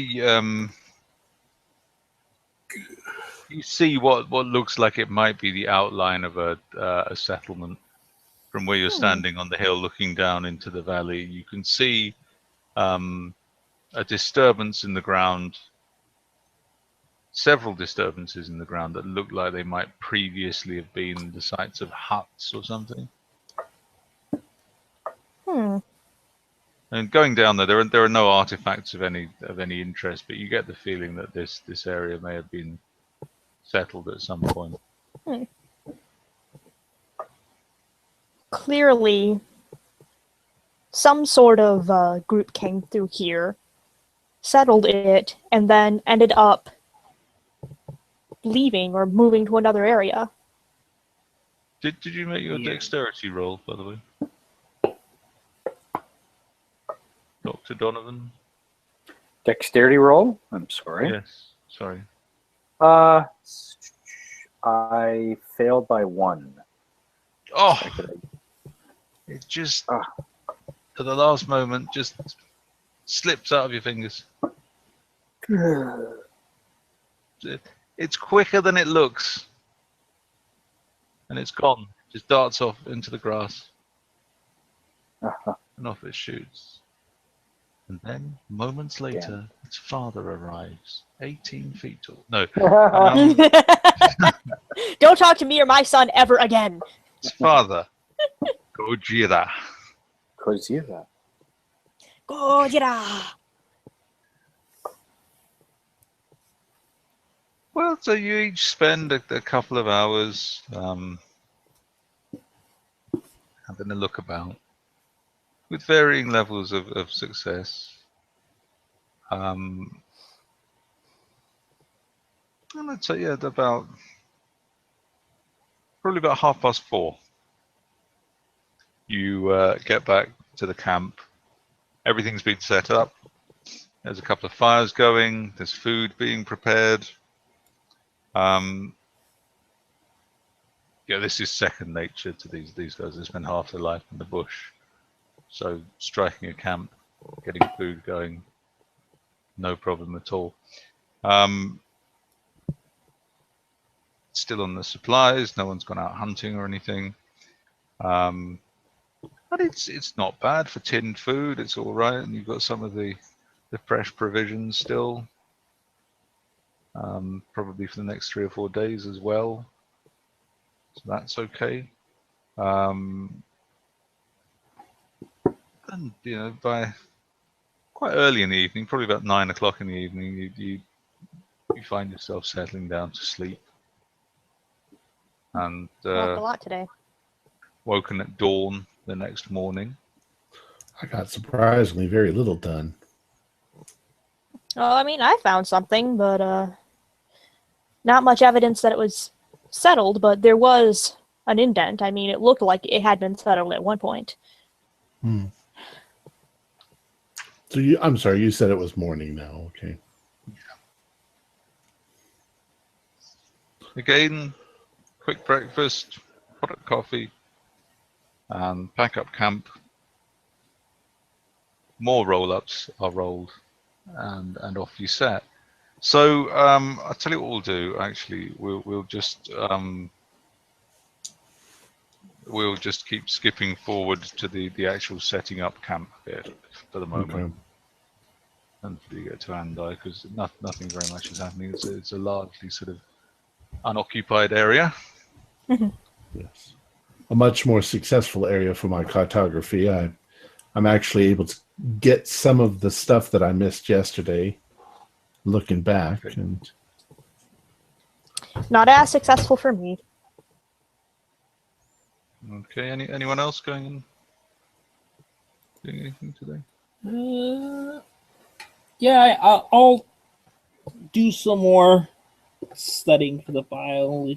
[SPEAKER 2] you see what looks like it might be the outline of a settlement from where you're standing on the hill, looking down into the valley. You can see a disturbance in the ground, several disturbances in the ground that look like they might previously have been the sites of huts or something. And going down there are no artifacts of any interest, but you get the feeling that this area may have been settled at some point.
[SPEAKER 3] Clearly, some sort of group came through here, settled it, and then ended up leaving or moving to another area.
[SPEAKER 2] Did you make your dexterity roll, by the way? Dr. Donovan?
[SPEAKER 4] Dexterity roll? I'm sorry.
[SPEAKER 2] Yes, sorry.
[SPEAKER 4] I failed by 1.
[SPEAKER 2] Oh! It just, at the last moment, just slips out of your fingers. It's quicker than it looks. And it's gone. Just darts off into the grass. And off it shoots. And then, moments later, its father arrives. 18 feet tall. No.
[SPEAKER 3] Don't talk to me or my son ever again.
[SPEAKER 2] Its father. Gojira.
[SPEAKER 4] Gojira.
[SPEAKER 3] Gojira.
[SPEAKER 2] Well, so you each spend a couple of hours having a look about, with varying levels of success. And I'd say, yeah, probably about 4:30. You get back to the camp. Everything's been set up. There's a couple of fires going. There's food being prepared. Yeah, this is second nature to these guys. They spend half their life in the bush. So striking a camp, getting food going, no problem at all. Still on the supplies. No one's gone out hunting or anything. But it's not bad for tinned food. It's all right, and you've got some of the fresh provisions still. Probably for the next 3 or 4 days as well. So that's okay. And by quite early in the evening, probably about 9 o'clock in the evening, you find yourself settling down to sleep. And
[SPEAKER 3] Walked a lot today.
[SPEAKER 2] Woken at dawn the next morning.
[SPEAKER 1] I got surprisingly very little done.
[SPEAKER 3] Well, I mean, I found something, but not much evidence that it was settled, but there was an indent. I mean, it looked like it had been settled at one point.
[SPEAKER 1] So I'm sorry, you said it was morning now, okay.
[SPEAKER 2] Again, quick breakfast, pot of coffee, and pack up camp. More roll-ups are rolled, and off you set. So I'll tell you what we'll do. Actually, we'll just keep skipping forward to the actual setting up camp bit for the moment,
[SPEAKER 1] Okay.
[SPEAKER 2] until you get to Andai, because nothing very much is happening. It's a largely sort of unoccupied area.
[SPEAKER 1] Yes. A much more successful area for my cartography. I'm actually able to get some of the stuff that I missed yesterday, looking back.
[SPEAKER 2] Okay.
[SPEAKER 1] And
[SPEAKER 3] Not as successful for me.
[SPEAKER 2] Okay. Anyone else going and doing anything today?
[SPEAKER 5] Yeah, I'll do some more studying for the file.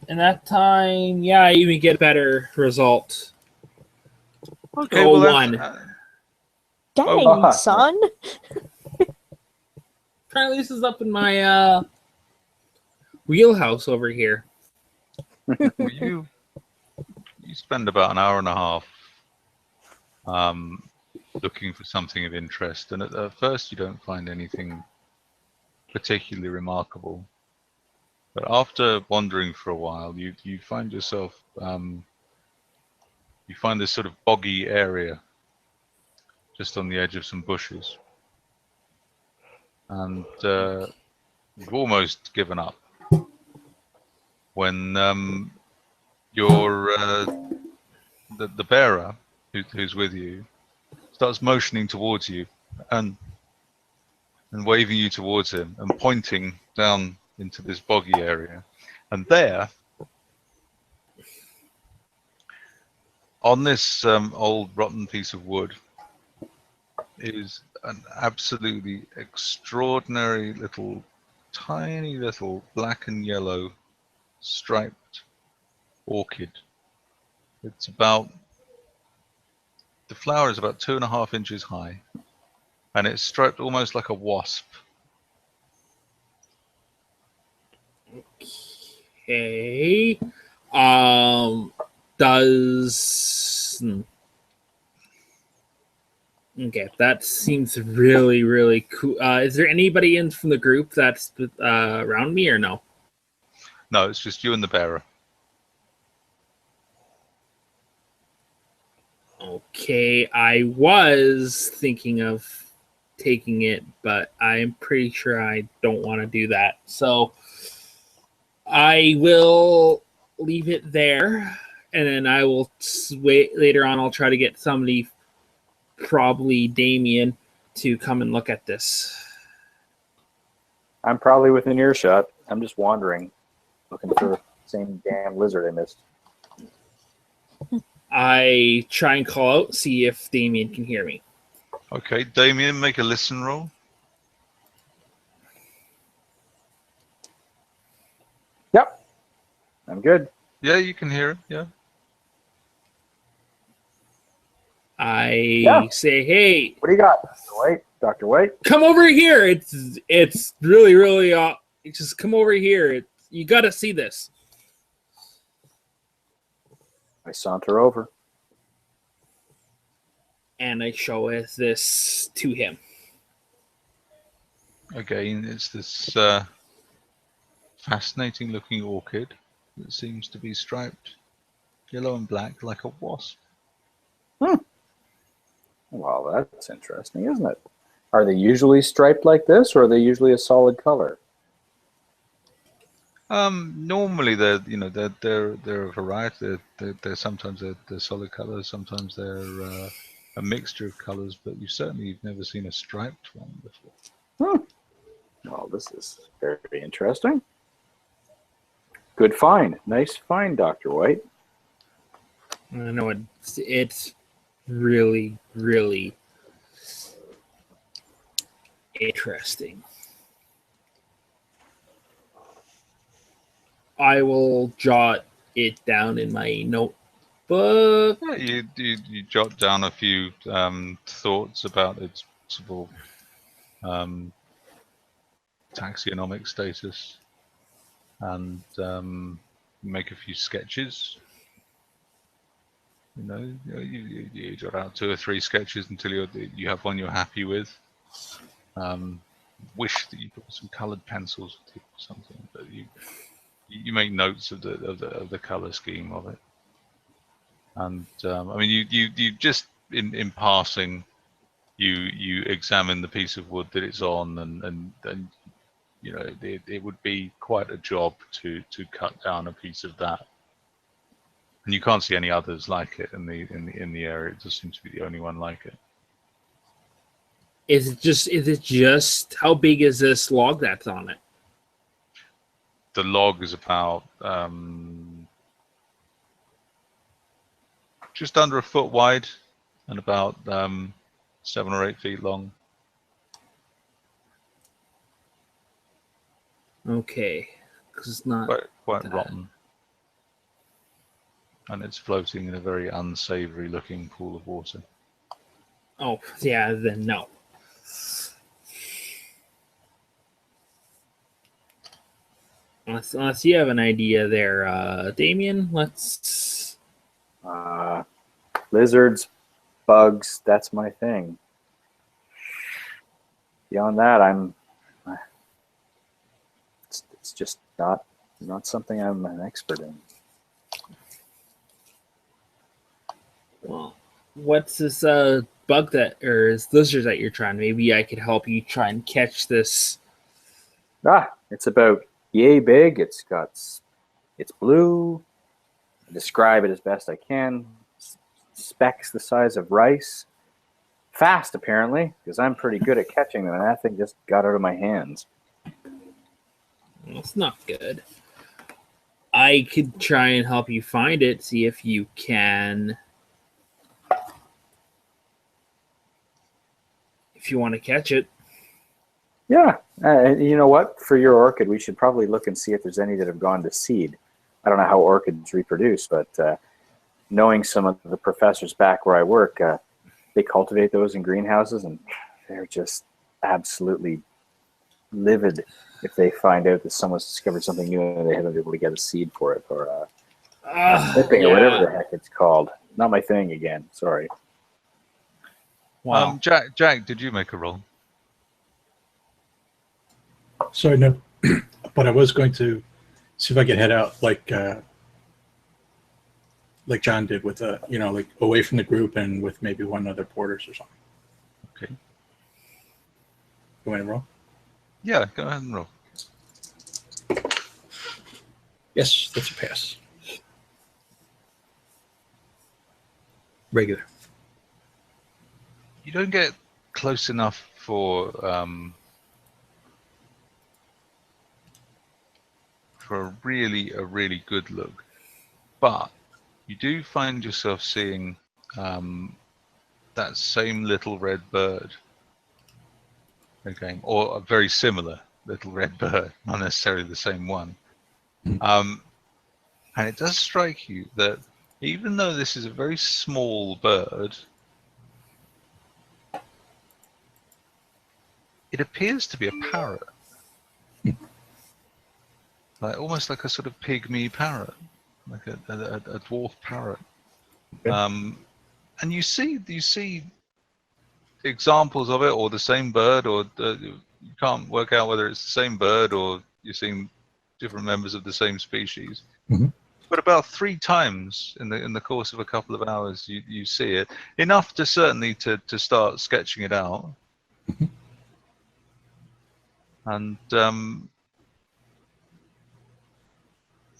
[SPEAKER 5] And that time, yeah, I even get a better result.
[SPEAKER 2] Okay.
[SPEAKER 5] Oh,
[SPEAKER 2] Well,
[SPEAKER 5] one.
[SPEAKER 3] Dang, son.
[SPEAKER 5] Apparently, this is up in my wheelhouse over here.
[SPEAKER 2] Well, you spend about an hour and a half looking for something of interest. And at first, you don't find anything particularly remarkable. But after wandering for a while, you find yourself, you find this sort of boggy area just on the edge of some bushes. And you've almost given up when the bearer who's with you starts motioning towards you and waving you towards him and pointing down into this boggy area. And there, on this old rotten piece of wood, is an absolutely extraordinary little, tiny little black and yellow striped orchid. It's about, the flower is about 2.5 inches high, and it's striped almost like a wasp.
[SPEAKER 5] Okay. Okay, that seems really, really cool. Is there anybody in from the group that's around me or no?
[SPEAKER 2] No, it's just you and the bearer.
[SPEAKER 5] Okay, I was thinking of taking it, but I'm pretty sure I don't want to do that. So I will leave it there, and then I will wait. Later on, I'll try to get somebody, probably Damien, to come and look at this.
[SPEAKER 4] I'm probably within earshot. I'm just wandering, looking for the same damn lizard I missed.
[SPEAKER 5] I try and call out, see if Damien can hear me.
[SPEAKER 2] Okay, Damien, make a listen roll.
[SPEAKER 4] Yep. I'm good.
[SPEAKER 2] Yeah, you can hear him, yeah.
[SPEAKER 5] I say, hey,
[SPEAKER 4] What do you got, Dr. White? Dr. White?
[SPEAKER 5] come over here. It's really, really, just come over here. You got to see this.
[SPEAKER 4] I saunter over.
[SPEAKER 5] And I show this to him.
[SPEAKER 2] Again, it's this fascinating looking orchid that seems to be striped yellow and black like a wasp.
[SPEAKER 4] Well, that's interesting, isn't it? Are they usually striped like this, or are they usually a solid color?
[SPEAKER 2] Normally they're a variety. They're sometimes they're solid colors, sometimes they're a mixture of colors, but you've never seen a striped one before.
[SPEAKER 4] Well, this is very interesting. Good find. Nice find, Dr. White.
[SPEAKER 5] I know it's really, really interesting. I will jot it down in my notebook.
[SPEAKER 2] Yeah, you jot down a few thoughts about its possible taxonomic status, and make a few sketches. You jot out 2 or 3 sketches until you have one you're happy with. Wish that you got some coloured pencils with you or something, but you make notes of the colour scheme of it. And I mean, you just in passing, you examine the piece of wood that it's on, and it would be quite a job to cut down a piece of that. And you can't see any others like it in the area. It just seems to be the only one like it.
[SPEAKER 5] Is it just how big is this log that's on it?
[SPEAKER 2] The log is about just under a foot wide and about 7 or 8 feet long.
[SPEAKER 5] Okay, because it's not
[SPEAKER 2] quite rotten, and it's floating in a very unsavory looking pool of water.
[SPEAKER 5] Oh yeah, then no. Unless you have an idea there, Damien, let's...
[SPEAKER 4] Lizards, bugs, that's my thing. Beyond that, it's just not something I'm an expert in.
[SPEAKER 5] Well, what's this bug or this lizard that you're trying? Maybe I could help you try and catch this.
[SPEAKER 4] It's about yay big. It's blue. I describe it as best I can. Specks the size of rice. Fast, apparently, because I'm pretty good at catching them, and that thing just got out of my hands.
[SPEAKER 5] Well, it's not good. I could try and help you find it, see if you can. If you want to catch it.
[SPEAKER 4] Yeah. You know what? For your orchid, we should probably look and see if there's any that have gone to seed. I don't know how orchids reproduce, but knowing some of the professors back where I work, they cultivate those in greenhouses, and they're just absolutely livid if they find out that someone's discovered something new and they haven't been able to get a seed for it, or clipping, or whatever the heck it's called. Not my thing again. Sorry.
[SPEAKER 5] Wow.
[SPEAKER 2] Jack, did you make a roll?
[SPEAKER 6] Sorry, no. But I was going to see if I could head out like John did with like away from the group and with maybe one other porters or something.
[SPEAKER 2] Okay.
[SPEAKER 6] You want to roll?
[SPEAKER 2] Yeah, go ahead and roll.
[SPEAKER 6] Yes, that's a pass. Regular.
[SPEAKER 2] You don't get close enough for a really good look, but you do find yourself seeing that same little red bird again, or a very similar little red bird, not necessarily the same one. And it does strike you that even though this is a very small bird, it appears to be a parrot. Like almost like a sort of pygmy parrot, like a dwarf parrot.
[SPEAKER 6] Okay.
[SPEAKER 2] And you see examples of it, or the same bird, or you can't work out whether it's the same bird or you're seeing different members of the same species.
[SPEAKER 6] Mm-hmm.
[SPEAKER 2] But about 3 times in the course of a couple of hours, you see it, enough to certainly to start sketching it out.
[SPEAKER 6] Mm-hmm.
[SPEAKER 2] And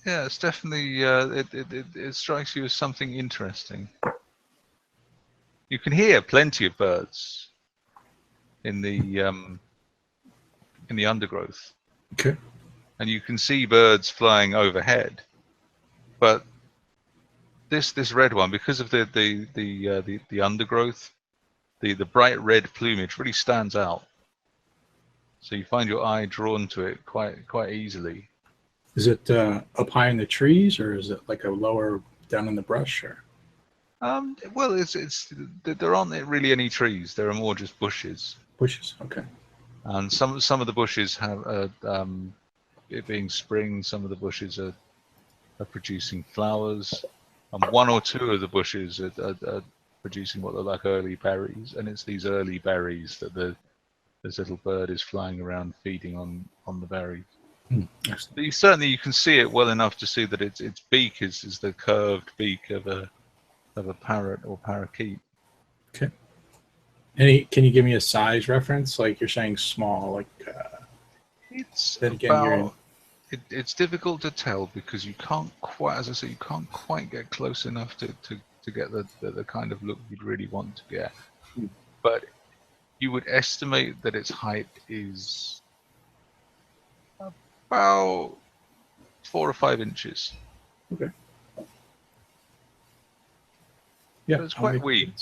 [SPEAKER 2] yeah, it's definitely it strikes you as something interesting. You can hear plenty of birds in the undergrowth.
[SPEAKER 6] Okay.
[SPEAKER 2] And you can see birds flying overhead, but this red one, because of the undergrowth, the bright red plumage really stands out. So you find your eye drawn to it quite easily.
[SPEAKER 6] Is it up high in the trees, or is it like a lower down in the brush? Or
[SPEAKER 2] Well, there aren't really any trees. There are more just bushes.
[SPEAKER 6] bushes? Okay.
[SPEAKER 2] And some of the bushes have it being spring. Some of the bushes are producing flowers, and 1 or 2 of the bushes are producing what look like early berries. And it's these early berries that this little bird is flying around feeding on the berries. But you can see it well enough to see that its beak is the curved beak of a parrot or parakeet.
[SPEAKER 6] Okay. Can you give me a size reference? Like you're saying small, like
[SPEAKER 2] It's
[SPEAKER 6] then again,
[SPEAKER 2] it's difficult to tell because you can't quite, as I say, you can't quite get close enough to get the kind of look you'd really want to get. But you would estimate that its height is about 4 or 5 inches.
[SPEAKER 6] Okay. Yeah,
[SPEAKER 2] So it's quite wee.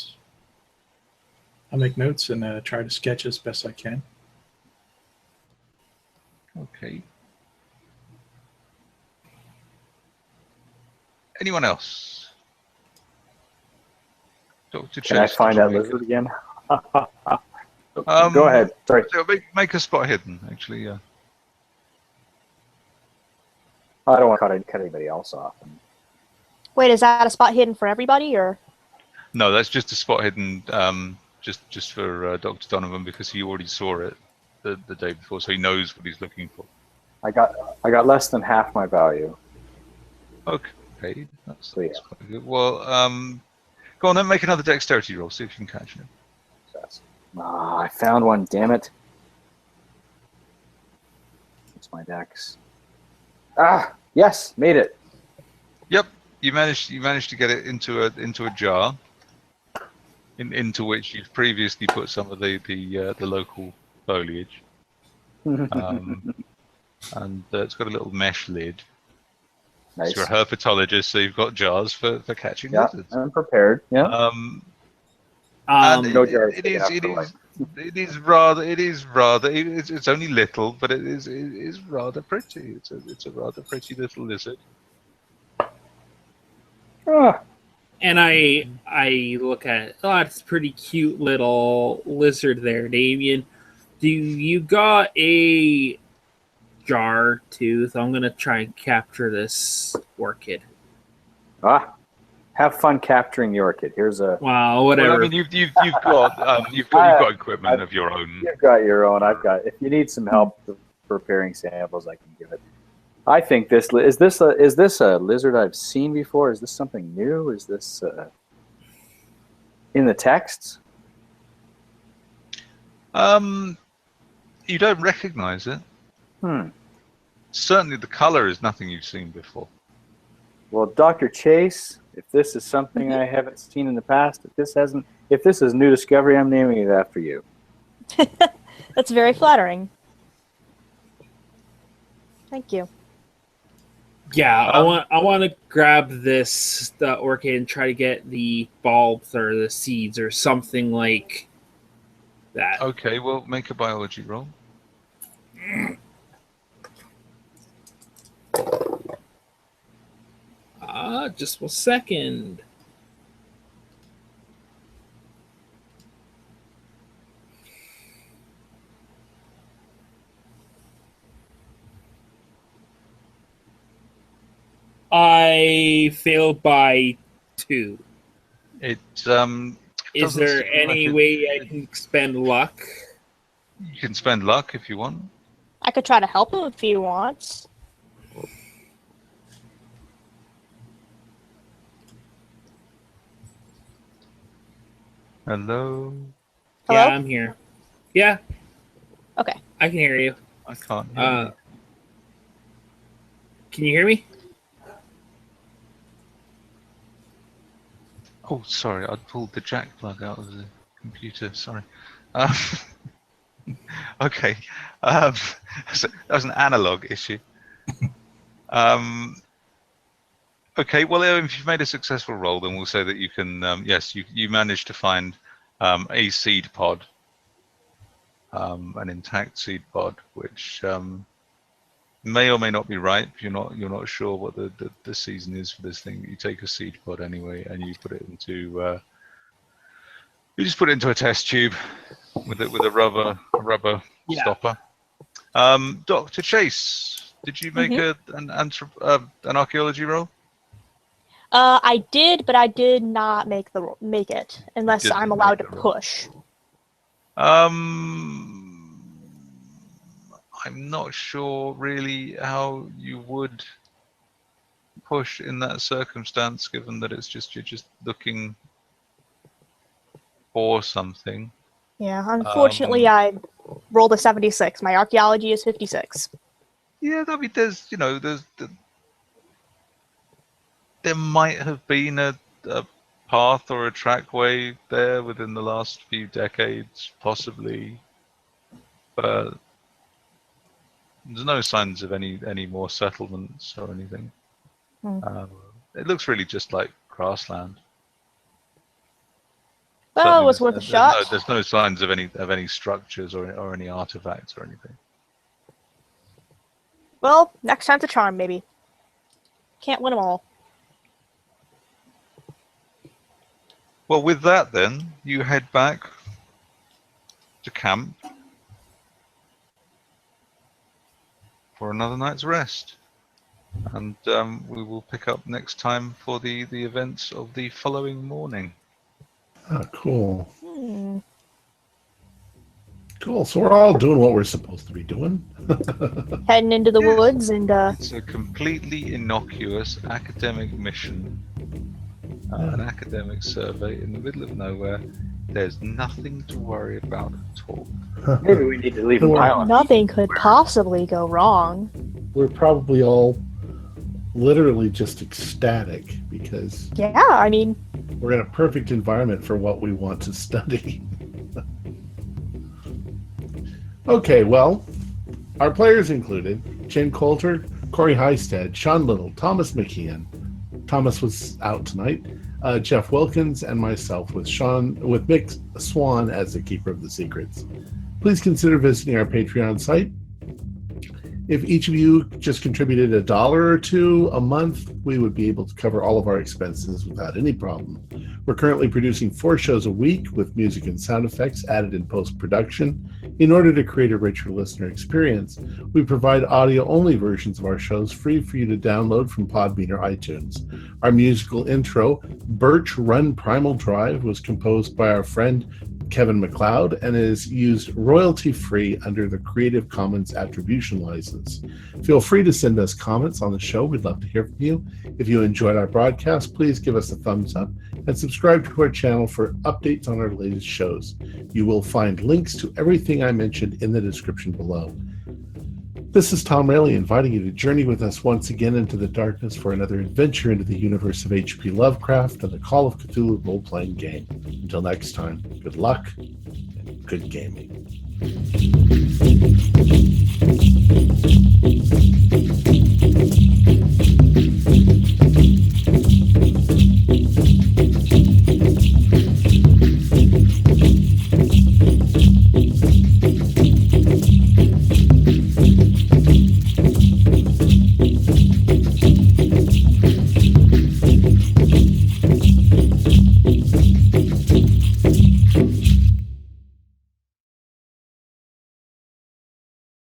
[SPEAKER 6] I'll make notes and try to sketch as best I can.
[SPEAKER 2] Okay. Anyone else? Dr.
[SPEAKER 4] Can I
[SPEAKER 2] Chest,
[SPEAKER 4] find
[SPEAKER 2] did
[SPEAKER 4] that
[SPEAKER 2] you
[SPEAKER 4] lizard again?
[SPEAKER 2] make-
[SPEAKER 4] Go ahead. Sorry.
[SPEAKER 2] So make a spot hidden, actually. Yeah.
[SPEAKER 4] I don't want to cut anybody else off.
[SPEAKER 3] Wait, is that a spot hidden for everybody, or?
[SPEAKER 2] No, that's just a spot hidden, just for Dr. Donovan, because he already saw it the day before, so he knows what he's looking for.
[SPEAKER 4] I got less than half my value.
[SPEAKER 2] Okay, that's
[SPEAKER 4] So, yeah.
[SPEAKER 2] quite good. Well, go on then, make another dexterity roll, see if you can catch him.
[SPEAKER 4] Ah, I found one. Damn it! It's my dex. Ah, yes, made it.
[SPEAKER 2] Yep, you managed to get it into a jar, into which you've previously put some of the local foliage, and it's got a little mesh lid.
[SPEAKER 4] Nice.
[SPEAKER 2] So you're a herpetologist, so you've got jars for catching
[SPEAKER 4] Yeah,
[SPEAKER 2] lizards.
[SPEAKER 4] I'm prepared. Yeah.
[SPEAKER 2] And
[SPEAKER 4] No jars
[SPEAKER 2] it
[SPEAKER 4] big enough for
[SPEAKER 2] it's only little, but it is rather pretty. It's a rather pretty little lizard.
[SPEAKER 4] Ah,
[SPEAKER 5] And I look at it. Oh, it's a pretty cute little lizard there, Damien. Do you got a jar tooth? I'm gonna try and capture this orchid.
[SPEAKER 4] have fun capturing the orchid. Here's a.
[SPEAKER 5] Wow, whatever.
[SPEAKER 2] Well, I mean, you've got equipment of your own.
[SPEAKER 4] You've got your own. I've got. If you need some help preparing samples, I can give it. I think this is this a lizard I've seen before? Is this something new? Is this in the texts?
[SPEAKER 2] You don't recognize it. Certainly, the color is nothing you've seen before.
[SPEAKER 4] Well, Dr. Chase, if this is something I haven't seen in the past, if this is new discovery, I'm naming it after you.
[SPEAKER 3] That's very flattering. Thank you.
[SPEAKER 5] Yeah, I want to grab the orchid and try to get the bulbs or the seeds or something like that.
[SPEAKER 2] Okay, well, make a biology roll.
[SPEAKER 5] Just a second. I failed by 2. Is there any way I can spend luck?
[SPEAKER 2] You can spend luck if you want.
[SPEAKER 3] I could try to help him if he wants.
[SPEAKER 2] Hello?
[SPEAKER 5] Yeah,
[SPEAKER 3] Hello?
[SPEAKER 5] I'm here. Yeah,
[SPEAKER 3] Okay.
[SPEAKER 5] I can hear you.
[SPEAKER 2] I can't hear you.
[SPEAKER 5] Can you hear me?
[SPEAKER 2] Oh, sorry, I pulled the jack plug out of the computer. Sorry. Okay. That was an analog issue. Okay, well, if you've made a successful roll, then we'll say that you can, yes, you managed to find a seed pod, an intact seed pod, which may or may not be ripe. You're not sure what the season is for this thing. You take a seed pod anyway, and you put it into you just put it into a test tube with a rubber stopper. Dr. Chase, did you make an archaeology roll?
[SPEAKER 3] I did, but I did not make it unless I'm allowed to push.
[SPEAKER 2] I'm not sure really how you would push in that circumstance, given that you're just looking for something.
[SPEAKER 3] Yeah, unfortunately, I rolled a 76. My archaeology is 56.
[SPEAKER 2] Yeah, I mean, there might have been a path or a trackway there within the last few decades, possibly, but there's no signs of any more settlements or anything. It looks really just like grassland.
[SPEAKER 3] Well, it was worth a shot.
[SPEAKER 2] There's no signs of any structures or any artifacts or anything.
[SPEAKER 3] Well, next time's a charm, maybe. Can't win them all.
[SPEAKER 2] Well, with that, then you head back to camp for another night's rest, and we will pick up next time for the events of the following morning.
[SPEAKER 1] Ah, cool.
[SPEAKER 3] Hmm.
[SPEAKER 1] Cool. So we're all doing what we're supposed to be doing.
[SPEAKER 3] Heading into the woods and
[SPEAKER 2] It's a completely innocuous academic mission. An academic survey in the middle of nowhere. There's nothing to worry about at all.
[SPEAKER 4] Maybe we need to leave an island.
[SPEAKER 3] nothing could possibly go wrong.
[SPEAKER 1] We're probably all literally just ecstatic because
[SPEAKER 3] Yeah, I mean,
[SPEAKER 1] we're in a perfect environment for what we want to study. Okay, well, our players included Jen Coulter, Corey Highstead, Sean Little, Thomas McKeon. Thomas was out tonight. Jeff Wilkins and myself with Mick Swan as the keeper of the secrets. Please consider visiting our Patreon site. If each of you just contributed $1 or $2 a month, we would be able to cover all of our expenses without any problem. We're currently producing 4 shows a week with music and sound effects added in post-production. In order to create a richer listener experience, we provide audio-only versions of our shows free for you to download from Podbean or iTunes. Our musical intro, Birch Run Primal Drive, was composed by our friend Kevin MacLeod and is used royalty-free under the Creative Commons Attribution License. Feel free to send us comments on the show. We'd love to hear from you. If you enjoyed our broadcast, please give us a thumbs up and subscribe to our channel for updates on our latest shows. You will find links to everything I mentioned in the description below. This is Tom Rayleigh inviting you to journey with us once again into the darkness for another adventure into the universe of H.P. Lovecraft and the Call of Cthulhu role-playing game. Until next time, good luck and good gaming.